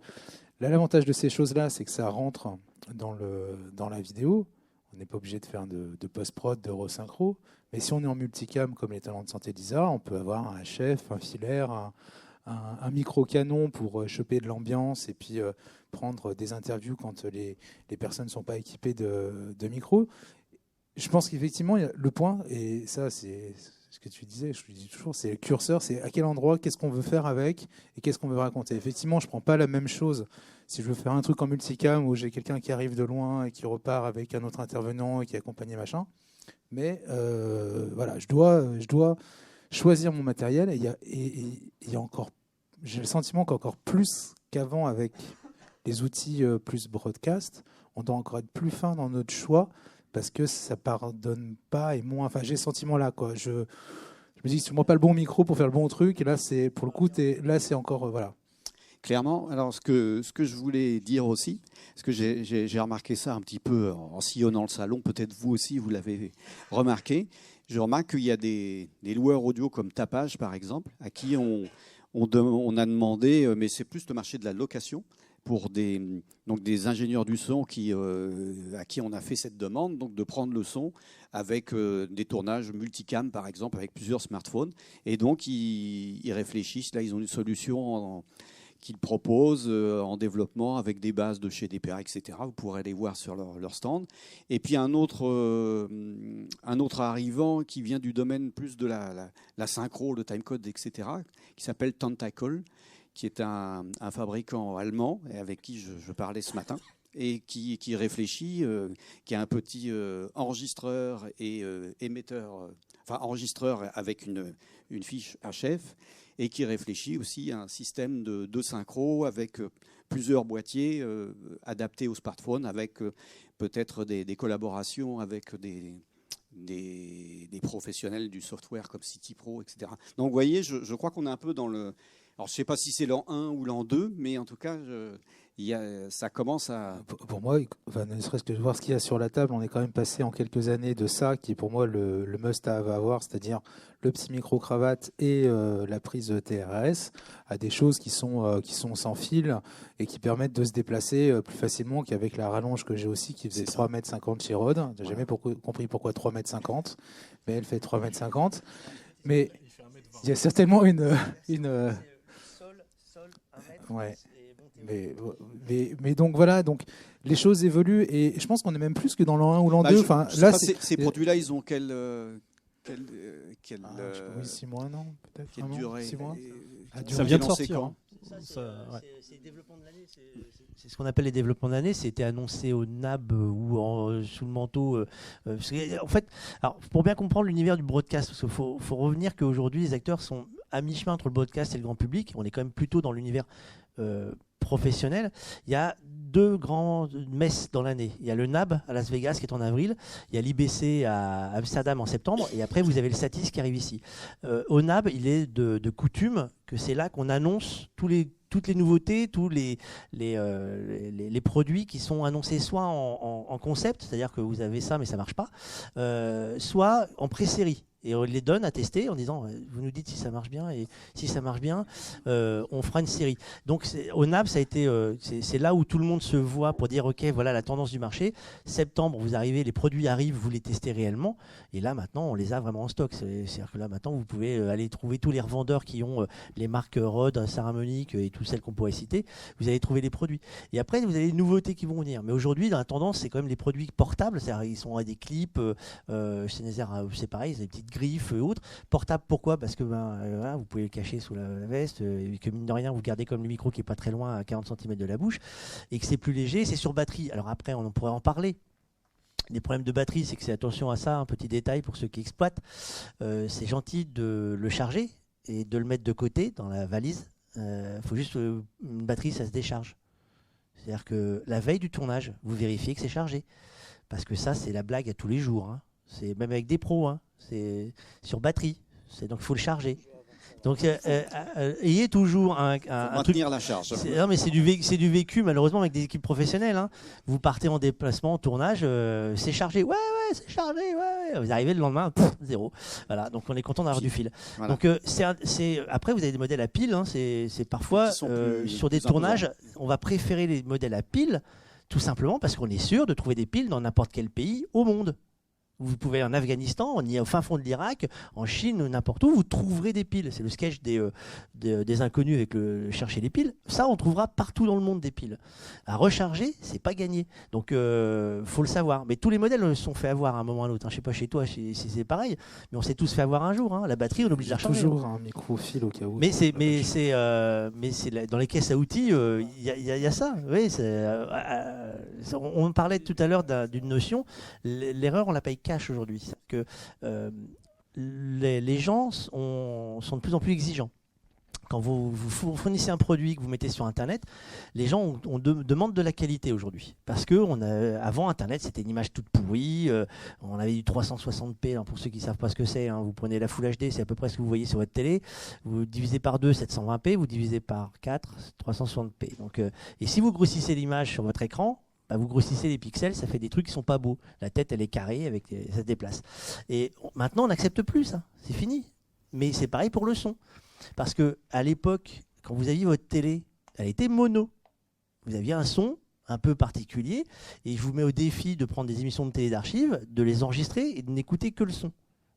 là, l'avantage de ces choses-là, c'est que ça rentre dans la vidéo. On n'est pas obligé de faire de post-prod, de resynchro. Mais si on est en multicam comme les talents de santé d'Isa, on peut avoir un chef, un filaire, un micro-canon pour choper de l'ambiance et puis prendre des interviews quand les personnes ne sont pas équipées de micro. Je pense qu'effectivement, le point, et ça c'est ce que tu disais, je le dis toujours, c'est le curseur, c'est à quel endroit, qu'est-ce qu'on veut faire avec et qu'est-ce qu'on veut raconter. Effectivement, je ne prends pas la même chose si je veux faire un truc en multicam où j'ai quelqu'un qui arrive de loin et qui repart avec un autre intervenant et qui accompagne machin. Mais voilà, je dois choisir mon matériel et il y a encore, j'ai le sentiment qu'encore plus qu'avant avec les outils plus broadcast, on doit encore être plus fin dans notre choix parce que ça pardonne pas et moins. Enfin, j'ai ce sentiment-là, quoi. Je me dis que si tu ne prends pas le bon micro pour faire le bon truc, et là, c'est pour le coup, là, c'est encore voilà. Clairement. Alors, ce que je voulais dire aussi, parce que j'ai remarqué ça un petit peu en sillonnant le salon, peut-être vous aussi, vous l'avez remarqué. Je remarque qu'il y a des loueurs audio comme Tapage, par exemple, à qui on a demandé, mais c'est plus le marché de la location, pour des ingénieurs du son à qui on a fait cette demande, donc de prendre le son avec des tournages multicam, par exemple, avec plusieurs smartphones. Et donc, ils réfléchissent. Là, ils ont une solution qu'ils proposent en développement avec des bases de chez DPA, etc. Vous pourrez les voir sur leur stand. Et puis un autre arrivant qui vient du domaine plus de la synchro, le timecode, etc., qui s'appelle Tentacle, qui est un fabricant allemand et avec qui je parlais ce matin et qui réfléchit, qui a un petit enregistreur et émetteur, enfin enregistreur avec une fiche HF, et qui réfléchit aussi à un système de synchro avec plusieurs boîtiers adaptés au smartphone, avec peut-être des collaborations avec des professionnels du software comme CityPro, etc. Donc vous voyez, je crois qu'on est un peu dans le... Alors je ne sais pas si c'est l'an 1 ou l'an 2, mais en tout cas, ça commence à... Pour moi, enfin, ne serait-ce que de voir ce qu'il y a sur la table, on est quand même passé en quelques années de ça, qui est pour moi le must-have à avoir, c'est-à-dire le petit micro-cravate et la prise TRS, à des choses qui sont sans fil et qui permettent de se déplacer plus facilement qu'avec la rallonge que j'ai aussi, qui faisait 3,50 m chez Rode. Je n'ai jamais compris pourquoi 3,50 m, mais elle fait 3,50 m. Mais il y a certainement une ouais. Mais donc voilà, donc les choses évoluent et je pense qu'on est même plus que dans l'an 1 ou l'an 2. Enfin, là, ces produits-là, ils ont quelle oui, 6 mois, non, peut-être. Quelle durée 6 mois. Ça vient de sortir. C'est les développements de l'année. C'est ce qu'on appelle les développements de l'année. C'était annoncé au NAB ou sous le manteau. En fait, alors, pour bien comprendre l'univers du broadcast, parce qu'il faut revenir qu'aujourd'hui, les acteurs sont à mi-chemin entre le broadcast et le grand public. On est quand même plutôt dans l'univers professionnel. Il y a 2 grandes messes dans l'année. Il y a le NAB à Las Vegas qui est en avril, il y a l'IBC à Amsterdam en septembre, et après vous avez le Satis qui arrive ici. Au NAB, il est de coutume que c'est là qu'on annonce toutes les nouveautés, tous les produits qui sont annoncés soit en concept, c'est-à-dire que vous avez ça mais ça ne marche pas, soit en pré-série. Et on les donne à tester en disant vous nous dites si ça marche bien, et si ça marche bien, on fera une série. Donc au NAB, ça a été, c'est là où tout le monde se voit pour dire ok, voilà la tendance du marché. Septembre, vous arrivez, les produits arrivent, vous les testez réellement. Et là maintenant, on les a vraiment en stock. C'est-à-dire que là maintenant, vous pouvez aller trouver tous les revendeurs qui ont les marques Rode, Saramonic et toutes celles qu'on pourrait citer. Vous allez trouver les produits. Et après, vous avez les nouveautés qui vont venir. Mais aujourd'hui, dans la tendance, c'est quand même les produits portables. C'est-à-dire ils sont à des clips. Chez Nézer, c'est pareil, c'est des petites griffes et autres. Portable, pourquoi ? Parce que vous pouvez le cacher sous la veste et que mine de rien, vous gardez comme le micro qui n'est pas très loin, à 40 cm de la bouche, et que c'est plus léger, c'est sur batterie. Alors après, on pourrait en parler. Les problèmes de batterie, c'est que c'est attention à ça, un petit détail pour ceux qui exploitent. C'est gentil de le charger et de le mettre de côté dans la valise. Faut juste une batterie, ça se décharge. C'est-à-dire que la veille du tournage, vous vérifiez que c'est chargé. Parce que ça, c'est la blague à tous les jours. Hein. C'est même avec des pros. Hein. C'est sur batterie. Donc, il faut le charger. Donc, ayez toujours un maintenir truc. La charge. Non, mais c'est du vécu, malheureusement, avec des équipes professionnelles. Hein. Vous partez en déplacement, en tournage, c'est chargé. Ouais, c'est chargé. Ouais. Vous arrivez le lendemain, zéro. Voilà, donc on est content d'avoir du fil. Voilà. Donc, après, vous avez des modèles à pile. Hein. C'est parfois, sur des tournages, on va préférer les modèles à pile, tout simplement parce qu'on est sûr de trouver des piles dans n'importe quel pays au monde. Vous pouvez en Afghanistan, on y est au fin fond de l'Irak, en Chine, n'importe où, vous trouverez des piles. C'est le sketch des inconnus avec le chercher les piles. Ça, on trouvera partout dans le monde des piles. À recharger, c'est pas gagné. Donc, faut le savoir. Mais tous les modèles se sont fait avoir à un moment ou à l'autre. Je sais pas chez toi si c'est pareil, mais on s'est tous fait avoir un jour. Hein. La batterie, on oblige à recharger. Toujours un micro-fil au cas où. Mais c'est dans les caisses à outils, il y a ça. Oui, on parlait tout à l'heure d'une notion. L'erreur, on la paye cash aujourd'hui. C'est que les gens sont de plus en plus exigeants. Quand vous fournissez un produit que vous mettez sur Internet, les gens demandent de la qualité aujourd'hui. Parce que avant, Internet, c'était une image toute pourrie. On avait du 360p. Alors pour ceux qui ne savent pas ce que c'est, hein, vous prenez la Full HD, c'est à peu près ce que vous voyez sur votre télé. Vous divisez par 2, 720p. Vous divisez par 4, 360p. Donc, et si vous grossissez l'image sur votre écran, vous grossissez les pixels, ça fait des trucs qui sont pas beaux. La tête, elle est carrée, ça se déplace. Et maintenant, on n'accepte plus ça. C'est fini. Mais c'est pareil pour le son. Parce qu'à l'époque, quand vous aviez votre télé, elle était mono. Vous aviez un son un peu particulier. Et je vous mets au défi de prendre des émissions de télé d'archives, de les enregistrer et de n'écouter que le son.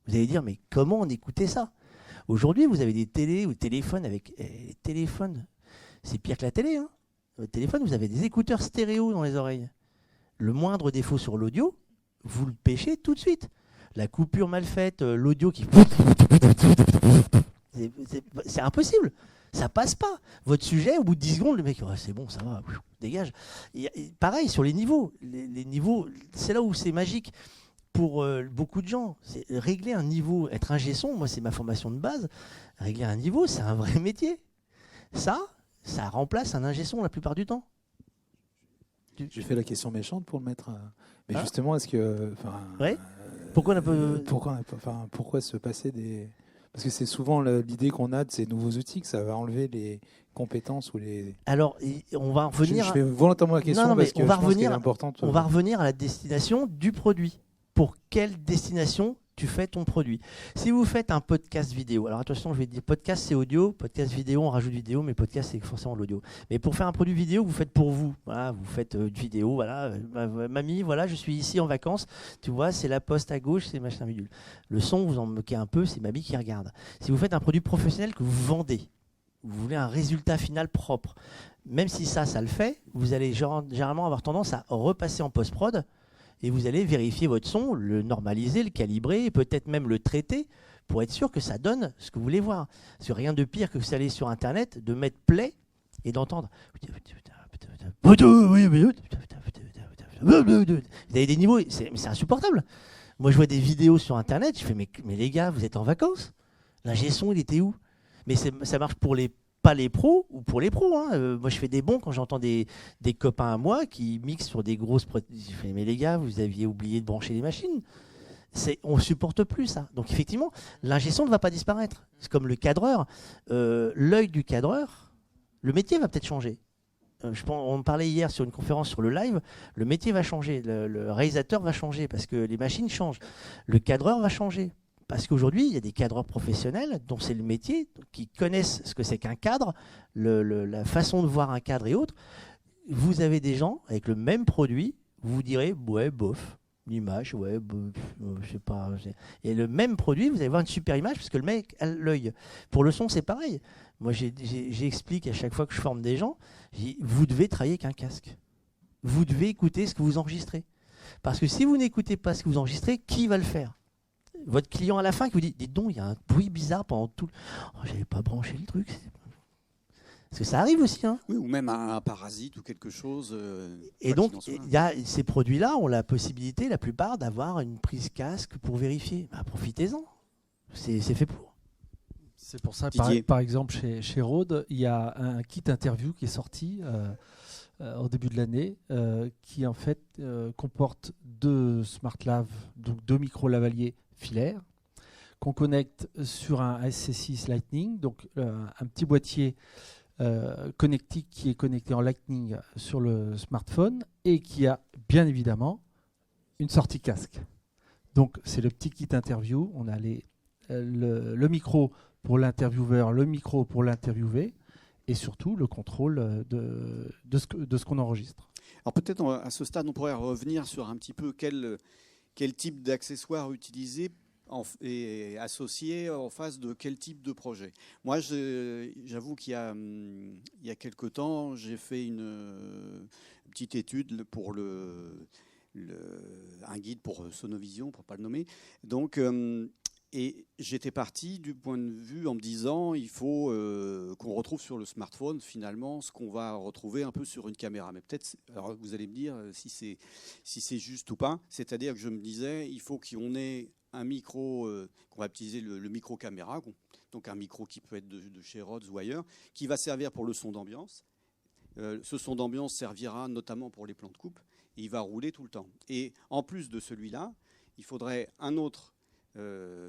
Vous allez dire, mais comment on écoutait ça ? Aujourd'hui, vous avez des télés ou téléphones avec... téléphones, c'est pire que la télé, hein. Votre téléphone, vous avez des écouteurs stéréo dans les oreilles. Le moindre défaut sur l'audio, vous le pêchez tout de suite. La coupure mal faite, l'audio qui... C'est impossible. Ça passe pas. Votre sujet, au bout de 10 secondes, le mec, c'est bon, ça va, dégage. Pareil, sur les niveaux. Les niveaux, c'est là où c'est magique. Pour beaucoup de gens, c'est régler un niveau, être ingé son, moi c'est ma formation de base, régler un niveau, c'est un vrai métier. Ça remplace un ingé son la plupart du temps. J'ai fait la question méchante pour le mettre. Mais justement, est-ce que. Ouais. Pourquoi se passer des. Parce que c'est souvent l'idée qu'on a de ces nouveaux outils, que ça va enlever les compétences ou les. Alors, on va revenir. Je fais volontairement la question parce que je pense qu'elle est importante. On va revenir à la destination du produit. Pour quelle destination tu fais ton produit. Si vous faites un podcast vidéo, alors attention, je vais dire podcast c'est audio, podcast vidéo on rajoute vidéo, mais podcast c'est forcément de l'audio. Mais pour faire un produit vidéo, vous faites pour vous. Voilà, vous faites une vidéo, voilà, mamie, voilà, je suis ici en vacances, tu vois, c'est la poste à gauche, c'est machin bidule. Le son, vous en moquez un peu, c'est mamie qui regarde. Si vous faites un produit professionnel que vous vendez, vous voulez un résultat final propre, même si ça le fait, vous allez généralement avoir tendance à repasser en post-prod et vous allez vérifier votre son, le normaliser, le calibrer, et peut-être même le traiter pour être sûr que ça donne ce que vous voulez voir. Parce que rien de pire que vous allez sur Internet, de mettre play et d'entendre. Vous avez des niveaux, c'est insupportable. Moi, je vois des vidéos sur Internet, je fais mais les gars, vous êtes en vacances? L'ingé son, il était où? Mais ça marche pour pas les pros ou pour les pros. Hein. Moi, je fais des bons quand j'entends des copains à moi qui mixent sur des grosses... Je fais mais les gars, vous aviez oublié de brancher les machines. On ne supporte plus ça. Donc effectivement, l'ingé son ne va pas disparaître. C'est comme le cadreur. L'œil du cadreur, le métier va peut-être changer. On parlait hier sur une conférence sur le live, le métier va changer, le réalisateur va changer parce que les machines changent. Le cadreur va changer parce qu'aujourd'hui, il y a des cadreurs professionnels dont c'est le métier, qui connaissent ce que c'est qu'un cadre, la façon de voir un cadre et autres. Vous avez des gens avec le même produit, vous direz, ouais, bof. L'image, ouais, je sais pas. Et le même produit, vous allez voir une super image parce que le mec a l'œil. Pour le son, c'est pareil. Moi, j'explique à chaque fois que je forme des gens, vous devez travailler avec un casque. Vous devez écouter ce que vous enregistrez. Parce que si vous n'écoutez pas ce que vous enregistrez, qui va le faire? Votre client à la fin qui vous dit, dites donc, il y a un bruit bizarre pendant tout. Oh, j'avais pas branché le truc. Parce que ça arrive aussi. Hein. Oui, ou même un parasite ou quelque chose. Et donc, ces produits-là ont la possibilité, la plupart, d'avoir une prise casque pour vérifier. Bah, profitez-en. C'est fait pour. C'est pour ça, par exemple, chez Rode, il y a un kit interview qui est sorti au début de l'année, qui en fait comporte 2 SmartLav, donc 2 micro-lavaliers filaires, qu'on connecte sur un SC6 Lightning, donc un petit boîtier connectique qui est connecté en Lightning sur le smartphone et qui a bien évidemment une sortie casque. Donc c'est le petit kit interview. On a le micro pour l'intervieweur, le micro pour l'interviewé et surtout le contrôle de ce qu'on enregistre. Alors peut-être à ce stade, on pourrait revenir sur un petit peu quel type d'accessoires utiliser et associé en face de quel type de projet. Moi, j'avoue qu'il y a quelque temps, j'ai fait une petite étude pour un guide pour Sonovision, pour ne pas le nommer. Donc, et j'étais parti du point de vue en me disant il faut qu'on retrouve sur le smartphone finalement ce qu'on va retrouver un peu sur une caméra. Mais peut-être, alors vous allez me dire si c'est juste ou pas. C'est-à-dire que je me disais il faut qu'on ait un micro qu'on va utiliser le micro caméra, donc un micro qui peut être de chez Rhodes ou ailleurs, qui va servir pour le son d'ambiance. Ce son d'ambiance servira notamment pour les plans de coupe et il va rouler tout le temps. Et en plus de celui-là, il faudrait un autre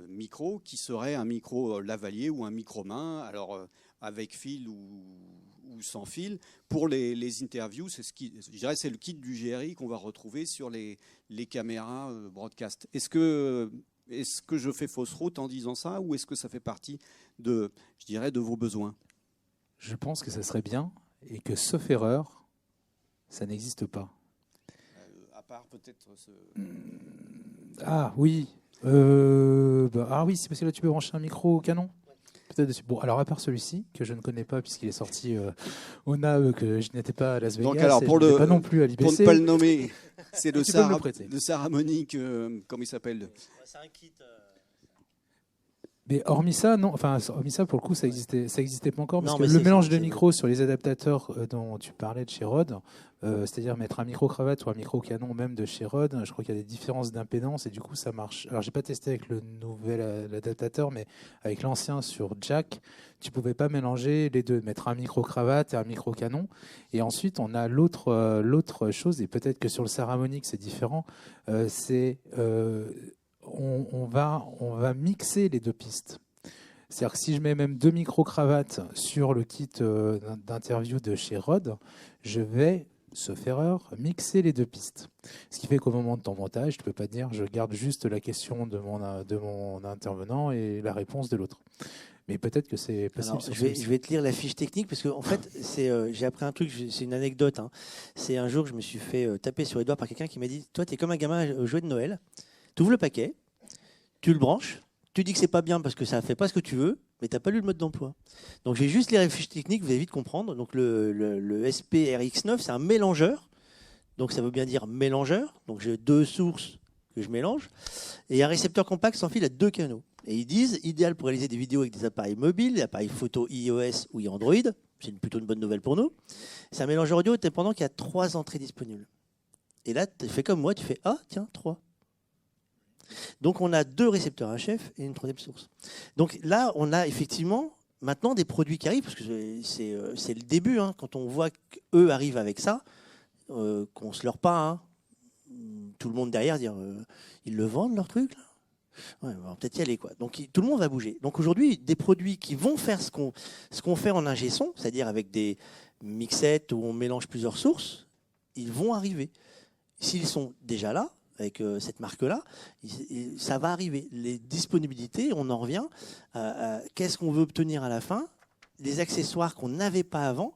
micro qui serait un micro lavalier ou un micro-main, alors avec fil ou sans fil. Pour les interviews, je dirais c'est le kit du GRI qu'on va retrouver sur les caméras broadcast. Est-ce que je fais fausse route en disant ça ou est-ce que ça fait partie de vos besoins? Je pense que ça serait bien et que, sauf erreur, ça n'existe pas. À part peut-être Ah oui. Ah oui, c'est parce que là tu peux brancher un micro Canon. Peut-être dessus. Bon, alors à part celui-ci que je ne connais pas puisqu'il est sorti au NAE, que je n'étais pas à Las Vegas. Donc alors pas non plus à l'IBC. Pour ne pas le nommer, c'est le Saramonic, comment il s'appelle? C'est un kit. Mais hormis ça, non. Enfin, hormis ça, pour le coup, ça existait pas encore. Parce que le mélange de micros sur les adaptateurs dont tu parlais de chez Rode, c'est-à-dire mettre un micro-cravate ou un micro-canon même de chez Rode, je crois qu'il y a des différences d'impédance et du coup, ça marche. Alors, j'ai pas testé avec le nouvel adaptateur, mais avec l'ancien sur jack, tu pouvais pas mélanger les deux, mettre un micro-cravate et un micro-canon. Et ensuite, on a l'autre chose, et peut-être que sur le Saramonic, c'est différent, on va mixer les deux pistes. C'est-à-dire que si je mets même 2 micro-cravates sur le kit d'interview de chez Rode, je vais, sauf erreur, mixer les deux pistes. Ce qui fait qu'au moment de ton montage, tu ne peux pas dire je garde juste la question de mon intervenant et la réponse de l'autre. Mais peut-être que c'est possible. Alors, je vais te lire la fiche technique parce que en fait, j'ai appris un truc, c'est une anecdote. Hein. C'est un jour que je me suis fait taper sur les doigts par quelqu'un qui m'a dit toi, tu es comme un gamin au jouet de Noël. Tu ouvres le paquet, tu le branches, tu dis que c'est pas bien parce que ça ne fait pas ce que tu veux, mais tu n'as pas lu le mode d'emploi. Donc j'ai juste les fiches techniques, vous allez vite comprendre. Donc le SP RX9, c'est un mélangeur donc ça veut bien dire mélangeur, donc j'ai 2 sources que je mélange, et un récepteur compact sans fil à 2 canaux. Et ils disent, idéal pour réaliser des vidéos avec des appareils mobiles, des appareils photo iOS ou Android, c'est plutôt une bonne nouvelle pour nous. C'est un mélangeur audio indépendant qui a 3 entrées disponibles. Et là, tu fais comme moi, tu fais « Ah, tiens, 3 ». Donc on a 2 récepteurs HF et une 3e source. Donc là, on a effectivement maintenant des produits qui arrivent, parce que c'est le début, hein, quand on voit qu'eux arrivent avec ça, qu'on ne se leurre pas, hein, tout le monde derrière dire ils le vendent leur truc là. Ouais, on va peut-être y aller quoi. Donc tout le monde va bouger. Donc aujourd'hui, des produits qui vont faire ce qu'on fait en ingé son, c'est-à-dire avec des mixettes où on mélange plusieurs sources, ils vont arriver. S'ils sont déjà là, avec cette marque-là, ça va arriver. Les disponibilités, on en revient à qu'est-ce qu'on veut obtenir à la fin. Les accessoires qu'on n'avait pas avant,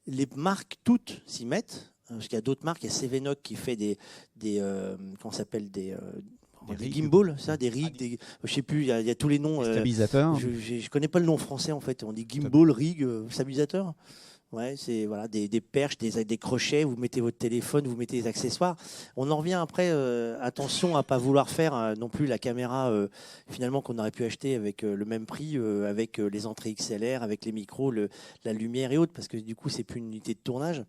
les marques toutes s'y mettent. Parce qu'il y a d'autres marques, il y a Sevenoc qui fait des gimbals, ça, des rigs, je sais plus, il y a tous les noms. Stabilisateurs. Je connais pas le nom français en fait. On dit gimbal, rig, stabilisateur. Ouais, c'est voilà, des perches, des crochets, vous mettez votre téléphone, vous mettez des accessoires. On en revient après, attention à pas vouloir faire non plus la caméra finalement qu'on aurait pu acheter avec le même prix, avec les entrées XLR, avec les micros, la lumière et autres, parce que du coup c'est plus une unité de tournage.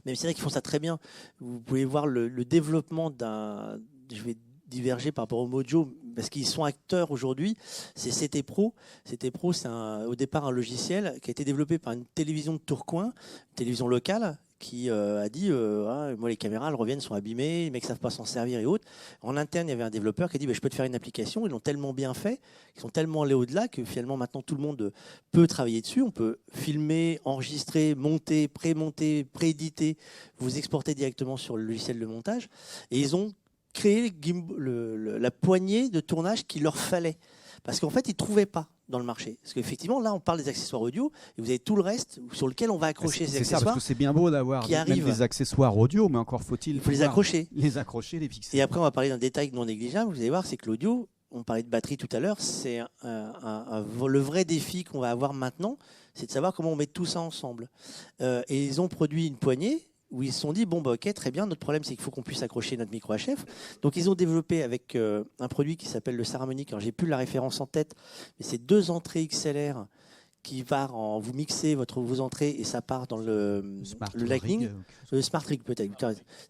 Même c'est vrai qu'ils font ça très bien. Vous pouvez voir le développement d'un... Je vais diverger par rapport au Mojo, parce qu'ils sont acteurs aujourd'hui, c'est CT Pro. CT Pro, c'est au départ un logiciel qui a été développé par une télévision de Tourcoing, une télévision locale, qui a dit moi les caméras elles reviennent, sont abîmées, les mecs ne savent pas s'en servir et autres. En interne, il y avait un développeur qui a dit je peux te faire une application. Ils l'ont tellement bien fait, ils sont tellement allés au-delà que finalement maintenant tout le monde peut travailler dessus. On peut filmer, enregistrer, monter, pré-monter, pré-éditer, vous exporter directement sur le logiciel de montage. Et ils ont créé la poignée de tournage qu'il leur fallait. Parce qu'en fait, ils ne trouvaient pas dans le marché. Parce qu'effectivement, là, on parle des accessoires audio et vous avez tout le reste sur lequel on va accrocher ces accessoires. C'est ça, parce que c'est bien beau d'avoir des accessoires audio, mais encore faut-il les accrocher. Les accrocher, les fixer. Et après, on va parler d'un détail non négligeable. Vous allez voir, c'est que l'audio, on parlait de batterie tout à l'heure, c'est le vrai défi qu'on va avoir maintenant, c'est de savoir comment on met tout ça ensemble. Et ils ont produit une poignée où ils se sont dit, ok, très bien, notre problème c'est qu'il faut qu'on puisse accrocher notre micro HF. Donc ils ont développé avec un produit qui s'appelle le Saramonic, alors j'ai plus la référence en tête, mais c'est 2 entrées XLR qui part vous mixez vos entrées et ça part dans le Lightning, le Smart Rig peut-être,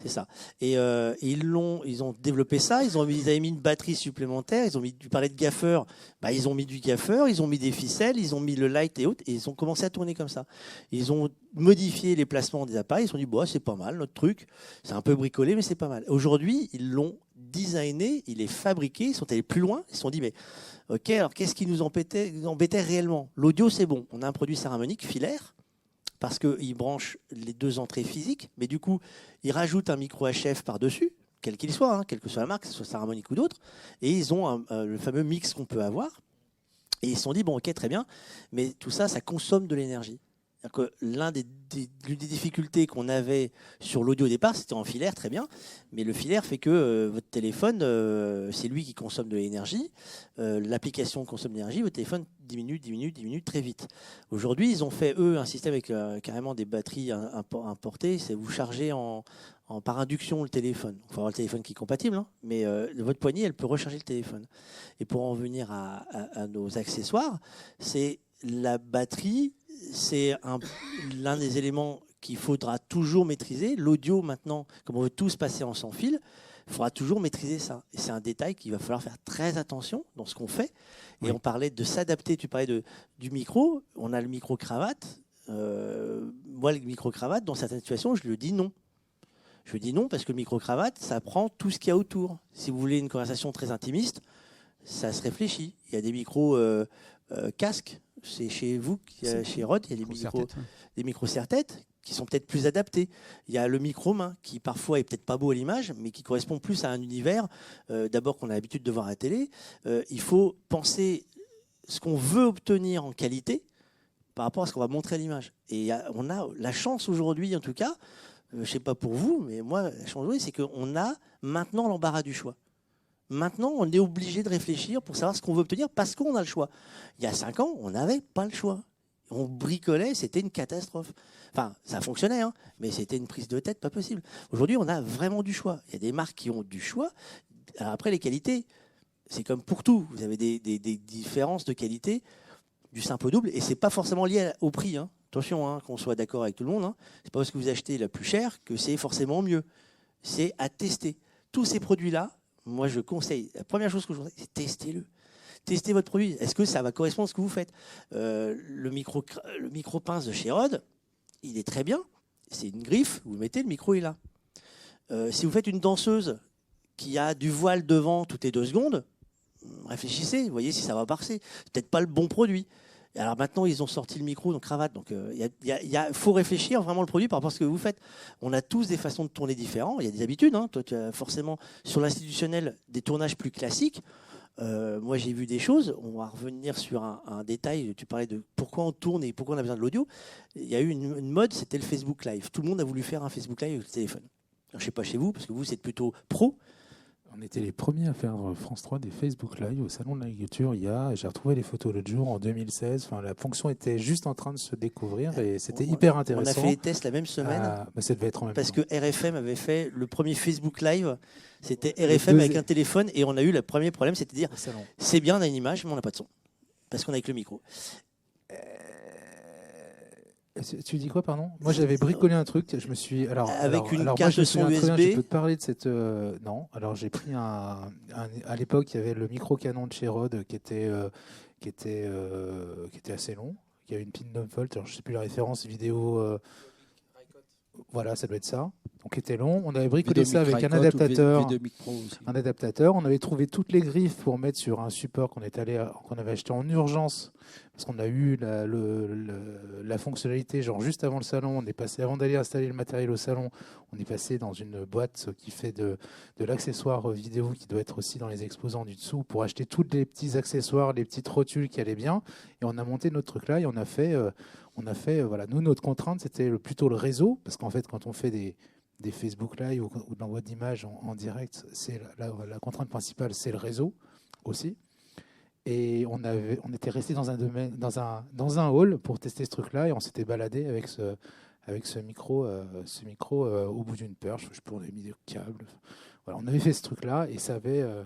c'est ça. Et ils ont développé ça, ils avaient mis une batterie supplémentaire, tu parlais de gaffeur, ils ont mis du gaffeur, ils ont mis des ficelles, ils ont mis le light et autres, et ils ont commencé à tourner comme ça. Ils ont modifié les placements des appareils, ils se sont dit c'est pas mal notre truc, c'est un peu bricolé mais c'est pas mal. Aujourd'hui, ils l'ont designé, il est fabriqué, ils sont allés plus loin, ils se sont dit ok, alors qu'est-ce qui nous embêtait réellement? L'audio, c'est bon. On a un produit Saramonic filaire parce qu'il branche les 2 entrées physiques, mais du coup, il rajoute un micro HF par-dessus, quel qu'il soit, quelle que soit la marque, que ce soit Saramonic ou d'autres, et ils ont le fameux mix qu'on peut avoir. Et ils se sont dit, ok, très bien, mais tout ça, ça consomme de l'énergie. Que l'une des difficultés qu'on avait sur l'audio au départ, c'était en filaire, très bien, mais le filaire fait que votre téléphone, c'est lui qui consomme de l'énergie, l'application consomme de l'énergie, votre téléphone diminue très vite. Aujourd'hui, ils ont fait, eux, un système avec carrément des batteries importées, c'est vous chargez par induction le téléphone. Il faut avoir le téléphone qui est compatible, mais votre poignée, elle peut recharger le téléphone. Et pour en venir à nos accessoires, c'est la batterie. C'est l'un des éléments qu'il faudra toujours maîtriser. L'audio, maintenant, comme on veut tous passer en sans fil, il faudra toujours maîtriser ça. Et c'est un détail qu'il va falloir faire très attention dans ce qu'on fait. Et on parlait de s'adapter, tu parlais du micro. On a le micro-cravate. Moi, le micro-cravate, dans certaines situations, je lui dis non. Je lui dis non parce que le micro-cravate, ça prend tout ce qu'il y a autour. Si vous voulez une conversation très intimiste, ça se réfléchit. Il y a des micros casques. C'est chez vous, chez Rode, il y a des micros serre-tête qui sont peut-être plus adaptés. Il y a le micro-main qui parfois est peut-être pas beau à l'image, mais qui correspond plus à un univers d'abord qu'on a l'habitude de voir à la télé. Il faut penser ce qu'on veut obtenir en qualité par rapport à ce qu'on va montrer à l'image. Et on a la chance aujourd'hui, en tout cas, je ne sais pas pour vous, mais moi, la chance aujourd'hui, c'est qu'on a maintenant l'embarras du choix. Maintenant, on est obligé de réfléchir pour savoir ce qu'on veut obtenir parce qu'on a le choix. Il y a 5 ans, on n'avait pas le choix. On bricolait, c'était une catastrophe. Enfin, ça fonctionnait, hein, mais c'était une prise de tête pas possible. Aujourd'hui, on a vraiment du choix. Il y a des marques qui ont du choix. Alors après, les qualités, c'est comme pour tout. Vous avez des différences de qualité du simple au double, et c'est pas forcément lié au prix. Hein. Attention, hein, qu'on soit d'accord avec tout le monde. Hein. C'est pas parce que vous achetez la plus chère que c'est forcément mieux. C'est à tester. Tous ces produits-là, moi je conseille, la première chose que je conseille, c'est testez-le. Testez votre produit. Est-ce que ça va correspondre à ce que vous faites ? Le micro-pince de chez Rode, il est très bien. C'est une griffe, vous le mettez, le micro est là. Si vous faites une danseuse qui a du voile devant toutes les 2 secondes, réfléchissez, voyez si ça va passer. C'est peut-être pas le bon produit. Alors maintenant, ils ont sorti le micro, donc cravate. Donc faut réfléchir vraiment le produit par rapport à ce que vous faites. On a tous des façons de tourner différentes. Il y a des habitudes. Hein. Toi, tu as forcément sur l'institutionnel des tournages plus classiques. Moi, j'ai vu des choses. On va revenir sur un détail. Tu parlais de pourquoi on tourne et pourquoi on a besoin de l'audio. Il y a eu une mode, c'était le Facebook Live. Tout le monde a voulu faire un Facebook Live avec le téléphone. Alors, je ne sais pas chez vous, parce que vous, c'est plutôt pro. On était les premiers à faire France 3 des Facebook Live au Salon de l'Agriculture. J'ai retrouvé les photos l'autre jour en 2016. Enfin, la fonction était juste en train de se découvrir et c'était hyper intéressant. On a fait les tests la même semaine. Ça devait être en même parce temps. que RFM avait fait le premier Facebook Live. C'était RFM avec un téléphone et on a eu le premier problème, c'était de dire c'est bien, on a une image, mais on n'a pas de son. Parce qu'on a avec le micro. Tu dis quoi, pardon ? Moi, j'avais bricolé un truc. Je me suis avec une carte de son USB. Je peux te parler de cette. Non. Alors, j'ai pris à l'époque, il y avait le micro canon de chez Rode qui était assez long. Il y avait une pin 9 volts. Alors, je sais plus la référence vidéo. Voilà, ça doit être ça. Donc, était long. On avait bricolé ça avec un adaptateur. Un adaptateur. On avait trouvé toutes les griffes pour mettre sur un support qu'on avait acheté en urgence. Parce qu'on a eu la fonctionnalité, genre juste avant le salon, avant d'aller installer le matériel au salon, on est passé dans une boîte qui fait de l'accessoire vidéo qui doit être aussi dans les exposants du dessous pour acheter tous les petits accessoires, les petites rotules qui allaient bien. Et on a monté notre truc là et on a fait voilà. Nous, notre contrainte, c'était plutôt le réseau. Parce qu'en fait, quand on fait des Facebook Live ou de l'envoi d'images en direct, la contrainte principale, c'est le réseau aussi. Et on était resté dans un hall pour tester ce truc-là et on s'était baladé avec ce micro au bout d'une perche. On avait mis des câbles. Voilà, on avait fait ce truc-là et ça avait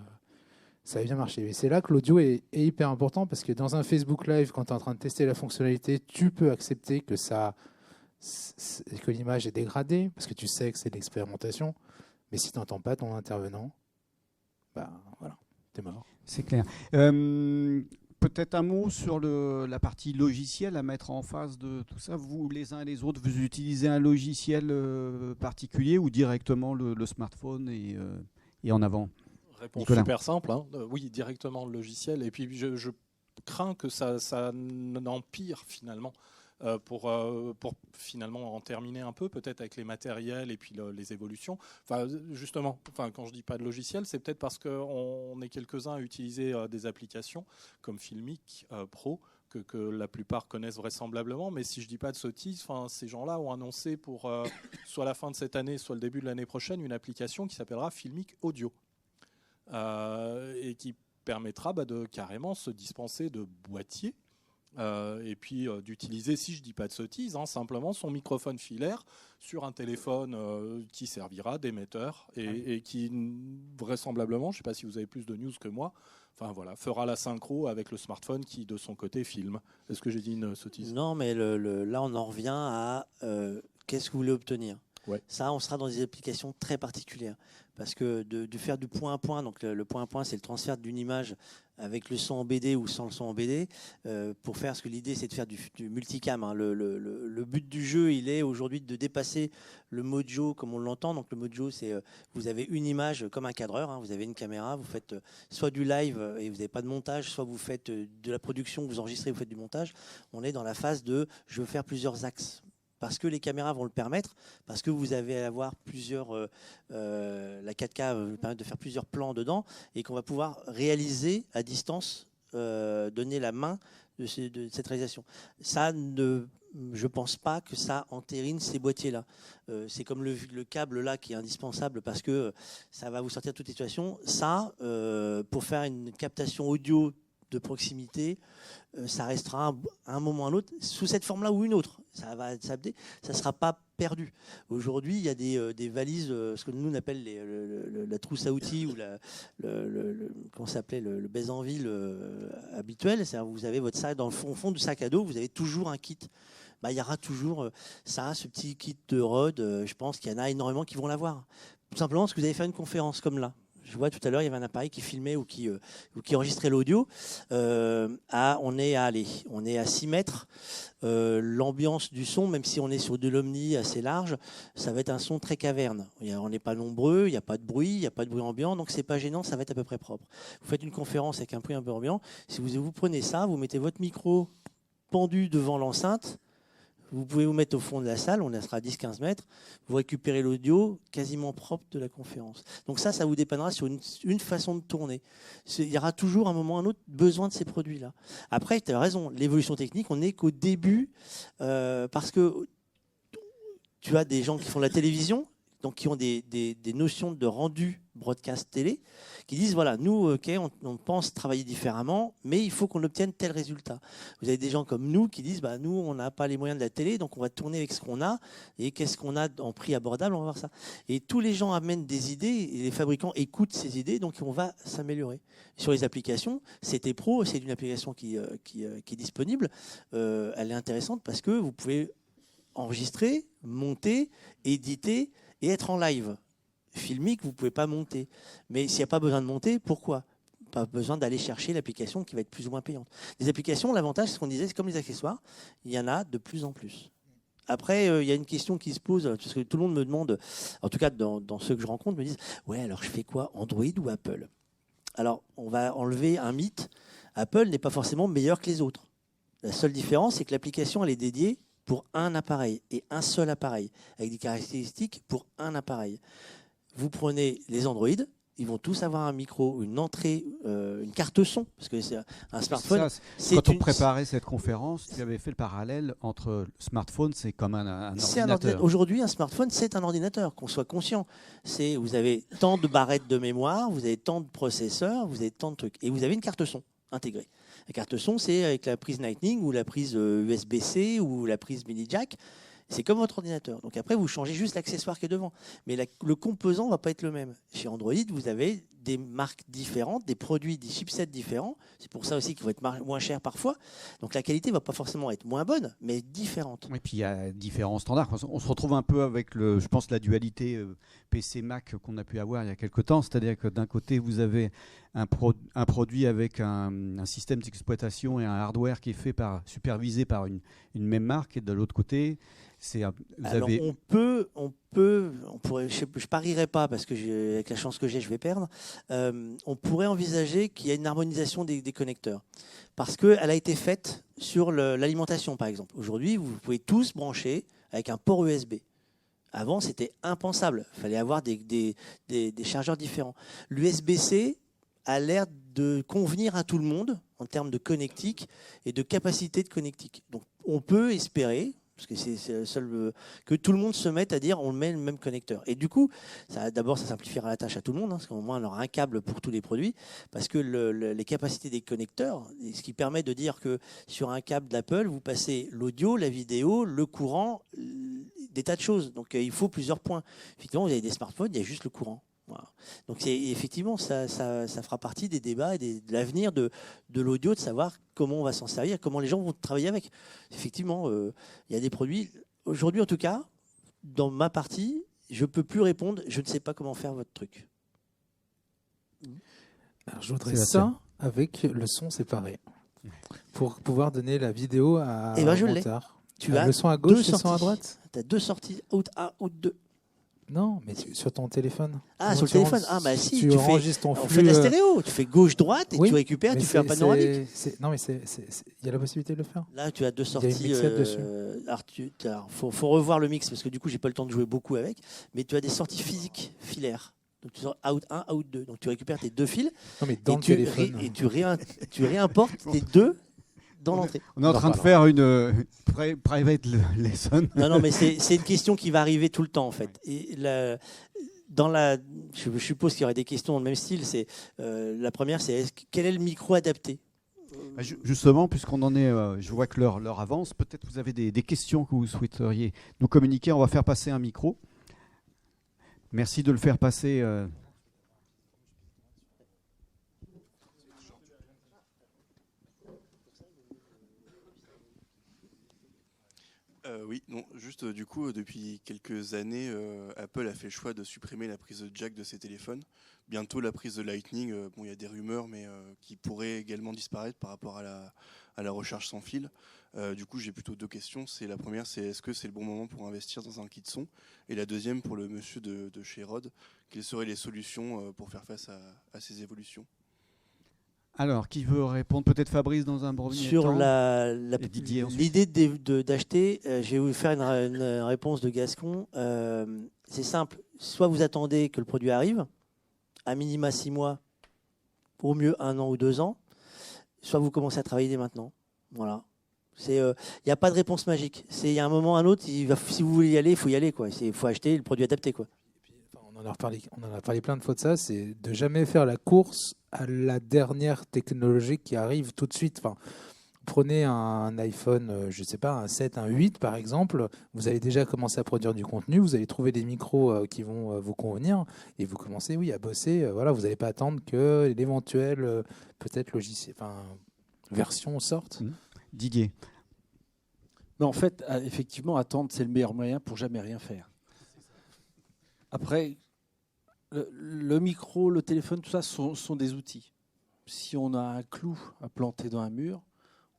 bien marché. Et c'est là que l'audio est hyper important parce que dans un Facebook Live, quand tu es en train de tester la fonctionnalité, tu peux accepter que l'image est dégradée parce que tu sais que c'est de l'expérimentation. Mais si tu n'entends pas ton intervenant, voilà, t'es mort. C'est clair. Peut-être un mot sur la partie logicielle à mettre en face de tout ça. Vous, les uns et les autres, vous utilisez un logiciel particulier ou directement le smartphone et en avant ? Réponse super simple. Hein. Oui, directement le logiciel. Et puis, je crains que ça n'empire finalement. Pour finalement en terminer un peu, peut-être avec les matériels et puis les évolutions. Justement, quand je dis pas de logiciel, c'est peut-être parce qu'on est quelques-uns à utiliser des applications comme Filmic Pro, que la plupart connaissent vraisemblablement. Mais si je dis pas de sottises, ces gens-là ont annoncé pour soit la fin de cette année, soit le début de l'année prochaine, une application qui s'appellera Filmic Audio et qui permettra de carrément se dispenser de boîtiers. Et puis d'utiliser, si je ne dis pas de sottises, simplement son microphone filaire sur un téléphone qui servira d'émetteur et qui vraisemblablement, je ne sais pas si vous avez plus de news que moi, fera la synchro avec le smartphone qui de son côté filme. Est-ce que j'ai dit une sottise ? Non, mais là on en revient à qu'est-ce que vous voulez obtenir. Ouais. Ça, on sera dans des applications très particulières. Parce que de faire du point à point, donc le point à point, c'est le transfert d'une image avec le son en BD ou sans le son en BD, pour faire ce que l'idée, c'est de faire du multicam. Hein. Le but du jeu, il est aujourd'hui de dépasser le mojo comme on l'entend. Donc le mojo, c'est vous avez une image comme un cadreur, hein. Vous avez une caméra, vous faites soit du live et vous n'avez pas de montage, soit vous faites de la production, vous enregistrez, vous faites du montage. On est dans la phase de je veux faire plusieurs axes. Parce que les caméras vont le permettre, parce que vous allez avoir plusieurs... la 4K va vous permettre de faire plusieurs plans dedans et qu'on va pouvoir réaliser à distance, donner la main de cette réalisation. Ça, je ne pense pas que ça entérine ces boîtiers-là. C'est comme le câble là qui est indispensable parce que ça va vous sortir de toute situation. Ça, pour faire une captation audio de proximité, ça restera à un moment ou à un autre, sous cette forme-là ou une autre. Ça ne sera pas perdu. Aujourd'hui, il y a des valises, ce que nous on appelle la trousse à outils ou comment ça s'appelait, le baise en ville habituel. C'est-à-dire vous avez votre sac, dans le fond du sac à dos, vous avez toujours un kit. Il y aura toujours ce petit kit de Rode. Je pense qu'il y en a énormément qui vont l'avoir. Tout simplement parce que vous allez faire une conférence comme là. Je vois tout à l'heure, il y avait un appareil qui filmait ou qui enregistrait l'audio. On est à 6 mètres. L'ambiance du son, même si on est sur de l'omni assez large, ça va être un son très caverne. On n'est pas nombreux, il n'y a pas de bruit, ambiant, donc c'est pas gênant, ça va être à peu près propre. Vous faites une conférence avec un bruit un peu ambiant. Si vous prenez ça, vous mettez votre micro pendu devant l'enceinte. Vous pouvez vous mettre au fond de la salle, on sera à 10-15 mètres, vous récupérez l'audio quasiment propre de la conférence. Donc ça vous dépannera sur une façon de tourner. Il y aura toujours à un moment ou à un autre besoin de ces produits-là. Après, tu as raison, l'évolution technique, on n'est qu'au début, parce que tu as des gens qui font de la télévision, donc qui ont des notions de rendu broadcast télé, qui disent voilà, nous, on pense travailler différemment, mais il faut qu'on obtienne tel résultat. Vous avez des gens comme nous qui disent nous, on n'a pas les moyens de la télé, donc on va tourner avec ce qu'on a, et qu'est-ce qu'on a en prix abordable, on va voir ça. Et tous les gens amènent des idées, et les fabricants écoutent ces idées, donc on va s'améliorer. Sur les applications, CT Pro, c'est une application qui est disponible. Elle est intéressante parce que vous pouvez enregistrer, monter, éditer et être en live. Filmique, vous ne pouvez pas monter. Mais s'il n'y a pas besoin de monter, pourquoi ? Pas besoin d'aller chercher l'application qui va être plus ou moins payante. Les applications, l'avantage, c'est ce qu'on disait, c'est comme les accessoires, il y en a de plus en plus. Après, il y a une question qui se pose, parce que tout le monde me demande, en tout cas dans ceux que je rencontre, me disent « Ouais, alors je fais quoi, Android ou Apple ?» Alors, on va enlever un mythe. Apple n'est pas forcément meilleur que les autres. La seule différence, c'est que l'application, elle est dédiée pour un appareil et un seul appareil, avec des caractéristiques pour un appareil. Vous prenez les Android, ils vont tous avoir un micro, une entrée, une carte son, parce que c'est un smartphone. Quand on préparait cette conférence, tu avais fait le parallèle entre le smartphone, c'est comme un ordinateur. Aujourd'hui, un smartphone, c'est un ordinateur, qu'on soit conscient. Vous avez tant de barrettes de mémoire, vous avez tant de processeurs, vous avez tant de trucs, et vous avez une carte son intégrée. La carte son, c'est avec la prise Lightning ou la prise USB-C ou la prise mini jack. C'est comme votre ordinateur. Donc après, vous changez juste l'accessoire qui est devant. Mais le composant ne va pas être le même. Chez Android, vous avez des marques différentes, des produits, des chipsets différents. C'est pour ça aussi qu'ils vont être moins chers parfois. Donc la qualité ne va pas forcément être moins bonne, mais différente. Et puis il y a différents standards. On se retrouve un peu avec, je pense, la dualité PC-Mac qu'on a pu avoir il y a quelques temps. C'est-à-dire que d'un côté, vous avez un produit avec un système d'exploitation et un hardware qui est supervisé par une même marque. Et de l'autre côté, on pourrait, je parierais pas parce que avec la chance que j'ai, je vais perdre. On pourrait envisager qu'il y ait une harmonisation des connecteurs parce qu'elle a été faite sur l'alimentation, par exemple. Aujourd'hui, vous pouvez tous brancher avec un port USB. Avant, c'était impensable. Il fallait avoir des chargeurs différents. L'USB-C a l'air de convenir à tout le monde en termes de connectique et de capacité de connectique. Donc, on peut espérer, parce que c'est le seul, que tout le monde se mette à dire on met le même connecteur. Et du coup, d'abord, ça simplifiera la tâche à tout le monde, parce qu'au moins, on aura un câble pour tous les produits, parce que les capacités des connecteurs, ce qui permet de dire que sur un câble d'Apple, vous passez l'audio, la vidéo, le courant, des tas de choses. Donc, il faut plusieurs points. Effectivement, vous avez des smartphones, il y a juste le courant. Voilà. Donc effectivement, ça fera partie des débats et de l'avenir de l'audio, de savoir comment on va s'en servir, comment les gens vont travailler avec. Effectivement, il y a des produits. Aujourd'hui, en tout cas, dans ma partie, je ne peux plus répondre. Je ne sais pas comment faire votre truc. Alors, je voudrais ça avec le son séparé pour pouvoir donner la vidéo à monteur. Tu as le son à gauche et le son à droite. Tu as deux sorties, out 1, out 2. Non, mais sur ton téléphone. Ah, sur le téléphone. Ah, bah si, tu enregistres ton flux. On fait de la stéréo. Tu fais gauche-droite et tu récupères, tu fais un panoramique. Non, mais il y a la possibilité de le faire. Là, tu as deux sorties. Il y a une mixette dessus. Alors, faut revoir le mix parce que du coup, j'ai pas le temps de jouer beaucoup avec. Mais tu as des sorties physiques filaires. Donc, tu sors out 1, out 2. Donc, tu récupères tes deux fils. Non, mais dans le téléphone. Et tu réimportes tes deux dans l'entrée. On est en train de faire une private lesson. Non, mais c'est une question qui va arriver tout le temps en fait. Et je suppose qu'il y aurait des questions dans le même style. La première, c'est quel est le micro adapté ? Justement, puisqu'on en est, je vois que l'heure avance, peut-être vous avez des questions que vous souhaiteriez nous communiquer. On va faire passer un micro. Merci de le faire passer. Oui, non, juste du coup, depuis quelques années, Apple a fait le choix de supprimer la prise jack de ses téléphones. Bientôt la prise de Lightning, bon, il y a des rumeurs, mais qui pourrait également disparaître par rapport à la recharge sans fil. Du coup, j'ai plutôt deux questions. La première, c'est est-ce que c'est le bon moment pour investir dans un kit son? Et la deuxième, pour le monsieur de chez Rode, quelles seraient les solutions pour faire face à ces évolutions? Alors, qui veut répondre? Peut-être Fabrice dans un premier Sur temps. l'idée d'acheter, je vais vous faire une réponse de Gascon. C'est simple. Soit vous attendez que le produit arrive, à minima 6 mois, au mieux 1 an ou 2 ans, soit vous commencez à travailler dès maintenant. Voilà. Il n'y a pas de réponse magique. Il y a un moment ou un autre, si vous voulez y aller, il faut y aller. Il faut acheter le produit adapté. On en a parlé plein de fois de ça, c'est de jamais faire la course à la dernière technologie qui arrive tout de suite. Enfin, prenez un iPhone, je sais pas, un 7, un 8 par exemple, vous allez déjà commencer à produire du contenu, vous allez trouver des micros qui vont vous convenir et vous commencez à bosser. Voilà, vous n'allez pas attendre que l'éventuelle peut-être version sorte. Didier. Mais en fait, effectivement, attendre, c'est le meilleur moyen pour jamais rien faire. Après, le micro, le téléphone, tout ça sont des outils. Si on a un clou à planter dans un mur,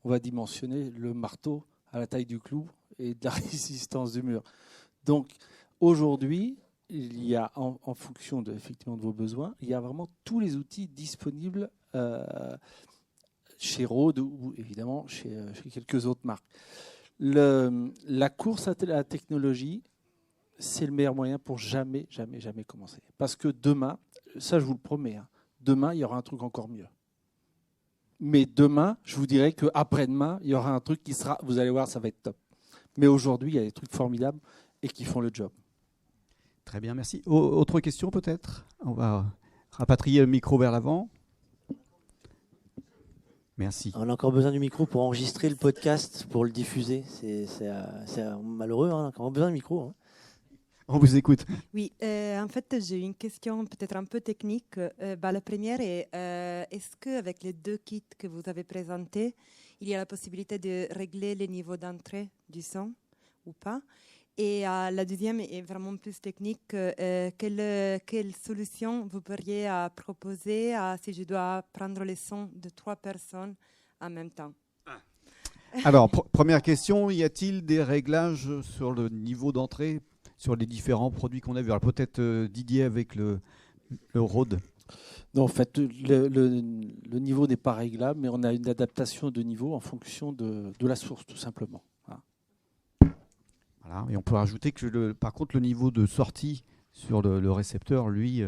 on va dimensionner le marteau à la taille du clou et de la résistance du mur. Donc, aujourd'hui, il y a, en fonction effectivement de vos besoins, il y a vraiment tous les outils disponibles chez Rode ou évidemment chez quelques autres marques. La course à la technologie, c'est le meilleur moyen pour jamais commencer. Parce que demain, ça je vous le promets, demain il y aura un truc encore mieux. Mais demain, je vous dirais qu'après-demain, il y aura un truc qui sera, vous allez voir, ça va être top. Mais aujourd'hui, il y a des trucs formidables et qui font le job. Très bien, merci. Autre question peut-être? On va rapatrier le micro vers l'avant. Merci. On a encore besoin du micro pour enregistrer le podcast, pour le diffuser. C'est malheureux, on a encore besoin du micro. On vous écoute. Oui, en fait, j'ai une question peut-être un peu technique. La première est, est-ce qu'avec les deux kits que vous avez présentés, il y a la possibilité de régler les niveaux d'entrée du son ou pas? Et la deuxième est vraiment plus technique. Quelle solution vous pourriez proposer si je dois prendre les sons de 3 personnes en même temps? Alors, première question, y a-t-il des réglages sur le niveau d'entrée sur les différents produits qu'on a vus? Alors peut-être Didier avec le Rode. Non, en fait, le niveau n'est pas réglable, mais on a une adaptation de niveau en fonction de la source, tout simplement. Voilà. Et on peut rajouter que par contre le niveau de sortie sur le récepteur, lui,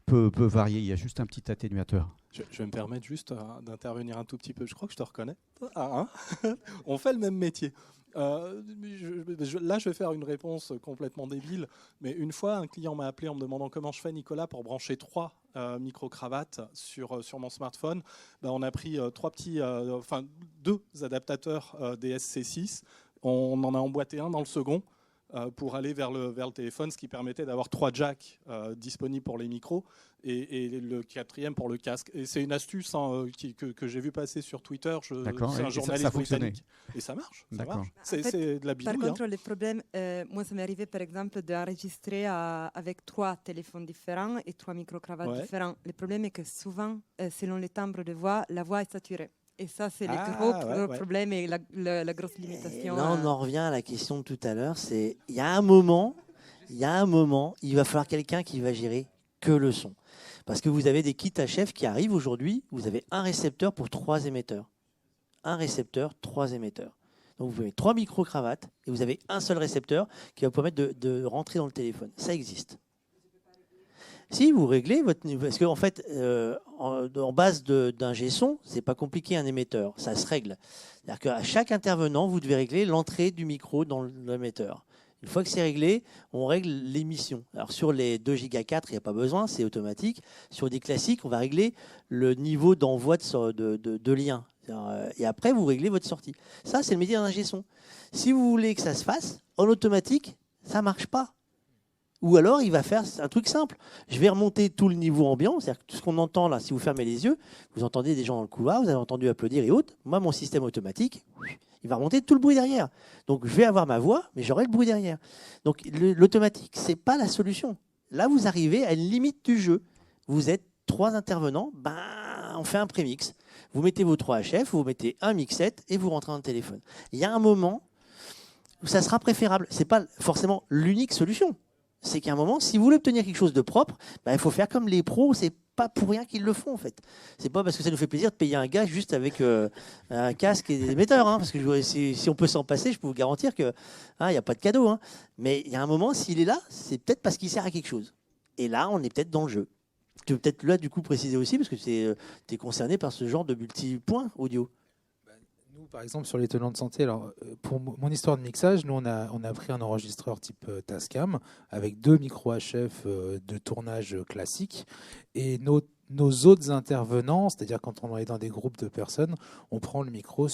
peut varier. Il y a juste un petit atténuateur. Je vais me permettre juste d'intervenir un tout petit peu. Je crois que je te reconnais. On fait le même métier. Là, je vais faire une réponse complètement débile, mais une fois, un client m'a appelé en me demandant comment je fais, Nicolas, pour brancher 3 micro-cravates sur mon smartphone. On a pris 2 adaptateurs DSC6. On en a emboîté un dans le second pour aller vers le téléphone, ce qui permettait d'avoir 3 jacks disponibles pour les micros et le 4e pour le casque. Et c'est une astuce que j'ai vu passer sur Twitter. C'est un journaliste britannique. Et ça marche. C'est de la bidouille. Par contre, le problème, moi, ça m'est arrivé par exemple d'enregistrer avec 3 téléphones différents et 3 micro-cravates différents. Le problème est que souvent, selon les timbres de voix, la voix est saturée. Et ça, c'est le gros problème et la grosse limitation. Là, on en revient à la question de tout à l'heure. Il y a un moment, il va falloir quelqu'un qui va gérer que le son. Parce que vous avez des kits HF qui arrivent aujourd'hui. Vous avez un récepteur pour 3 émetteurs. Un récepteur, 3 émetteurs. Donc, vous avez 3 micro-cravates et vous avez un seul récepteur qui va vous permettre de rentrer dans le téléphone. Ça existe. Si vous réglez votre niveau, parce qu'en fait, en base d'un G-son, c'est pas compliqué un émetteur, ça se règle. C'est-à-dire qu'à chaque intervenant, vous devez régler l'entrée du micro dans l'émetteur. Une fois que c'est réglé, on règle l'émission. Alors sur les 2 Go 4, il n'y a pas besoin, c'est automatique. Sur des classiques, on va régler le niveau d'envoi de lien, Et après, vous réglez votre sortie. Ça, c'est le métier d'un ingé son. Si vous voulez que ça se fasse, en automatique, ça ne marche pas. Ou alors, il va faire un truc simple. Je vais remonter tout le niveau ambiant, c'est-à-dire que tout ce qu'on entend là, si vous fermez les yeux, vous entendez des gens dans le couloir, vous avez entendu applaudir et autres. Moi, mon système automatique, il va remonter tout le bruit derrière. Donc, je vais avoir ma voix, mais j'aurai le bruit derrière. Donc, l'automatique, ce n'est pas la solution. Là, vous arrivez à une limite du jeu. Vous êtes 3 intervenants, on fait un prémix. Vous mettez vos 3 HF, vous mettez un mixette et vous rentrez dans le téléphone. Il y a un moment où ça sera préférable. Ce n'est pas forcément l'unique solution. C'est qu'à un moment, si vous voulez obtenir quelque chose de propre, il faut faire comme les pros. C'est pas pour rien qu'ils le font en fait. C'est pas parce que ça nous fait plaisir de payer un gars juste avec un casque et des émetteurs. Parce que si on peut s'en passer, je peux vous garantir que il n'y a pas de cadeau. Mais il y a un moment, s'il est là, c'est peut-être parce qu'il sert à quelque chose. Et là, on est peut-être dans le jeu. Tu veux peut-être là du coup préciser aussi parce que tu es concerné par ce genre de multi-points audio. Nous, par exemple, sur les tenants de santé, alors, pour mon histoire de mixage, nous, on a pris un enregistreur type Tascam avec 2 micros HF de tournage classique. Et nos autres intervenants, c'est-à-dire quand on est dans des groupes de personnes, on prend le micro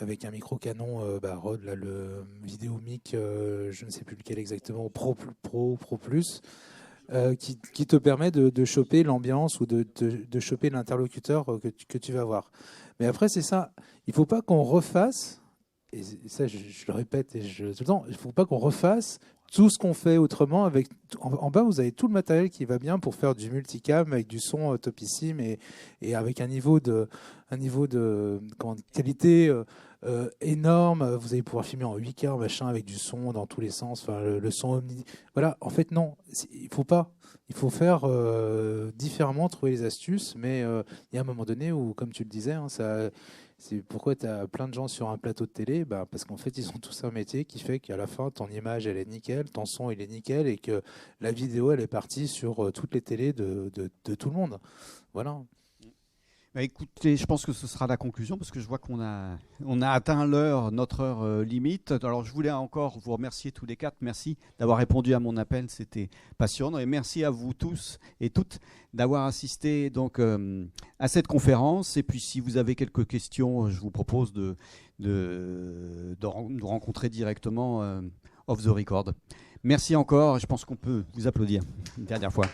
avec un micro Canon Rode, là, le Vidéomic, je ne sais plus lequel exactement, Pro Plus. Qui te permet de choper l'ambiance ou de choper l'interlocuteur que tu vas voir. Mais après, c'est ça. Il ne faut pas qu'on refasse, et ça je le répète tout le temps, il ne faut pas qu'on refasse tout ce qu'on fait autrement. En bas, vous avez tout le matériel qui va bien pour faire du multicam avec du son topissime et avec un niveau de qualité énorme. Vous allez pouvoir filmer en 8K, machin, avec du son dans tous les sens. Enfin, le son omni. Voilà. En fait, non. Il faut pas. Il faut faire différemment, trouver les astuces. Mais il y a un moment donné où, comme tu le disais, c'est pourquoi tu as plein de gens sur un plateau de télé, parce qu'en fait, ils ont tous un métier qui fait qu'à la fin, ton image, elle est nickel, ton son, il est nickel, et que la vidéo, elle est partie sur toutes les télés de tout le monde. Voilà. Écoutez, je pense que ce sera la conclusion parce que je vois qu'on a atteint notre heure limite. Alors, je voulais encore vous remercier tous les 4. Merci d'avoir répondu à mon appel, c'était passionnant. Et merci à vous tous et toutes d'avoir assisté donc à cette conférence. Et puis, si vous avez quelques questions, je vous propose de nous rencontrer directement off the record. Merci encore. Je pense qu'on peut vous applaudir une dernière fois.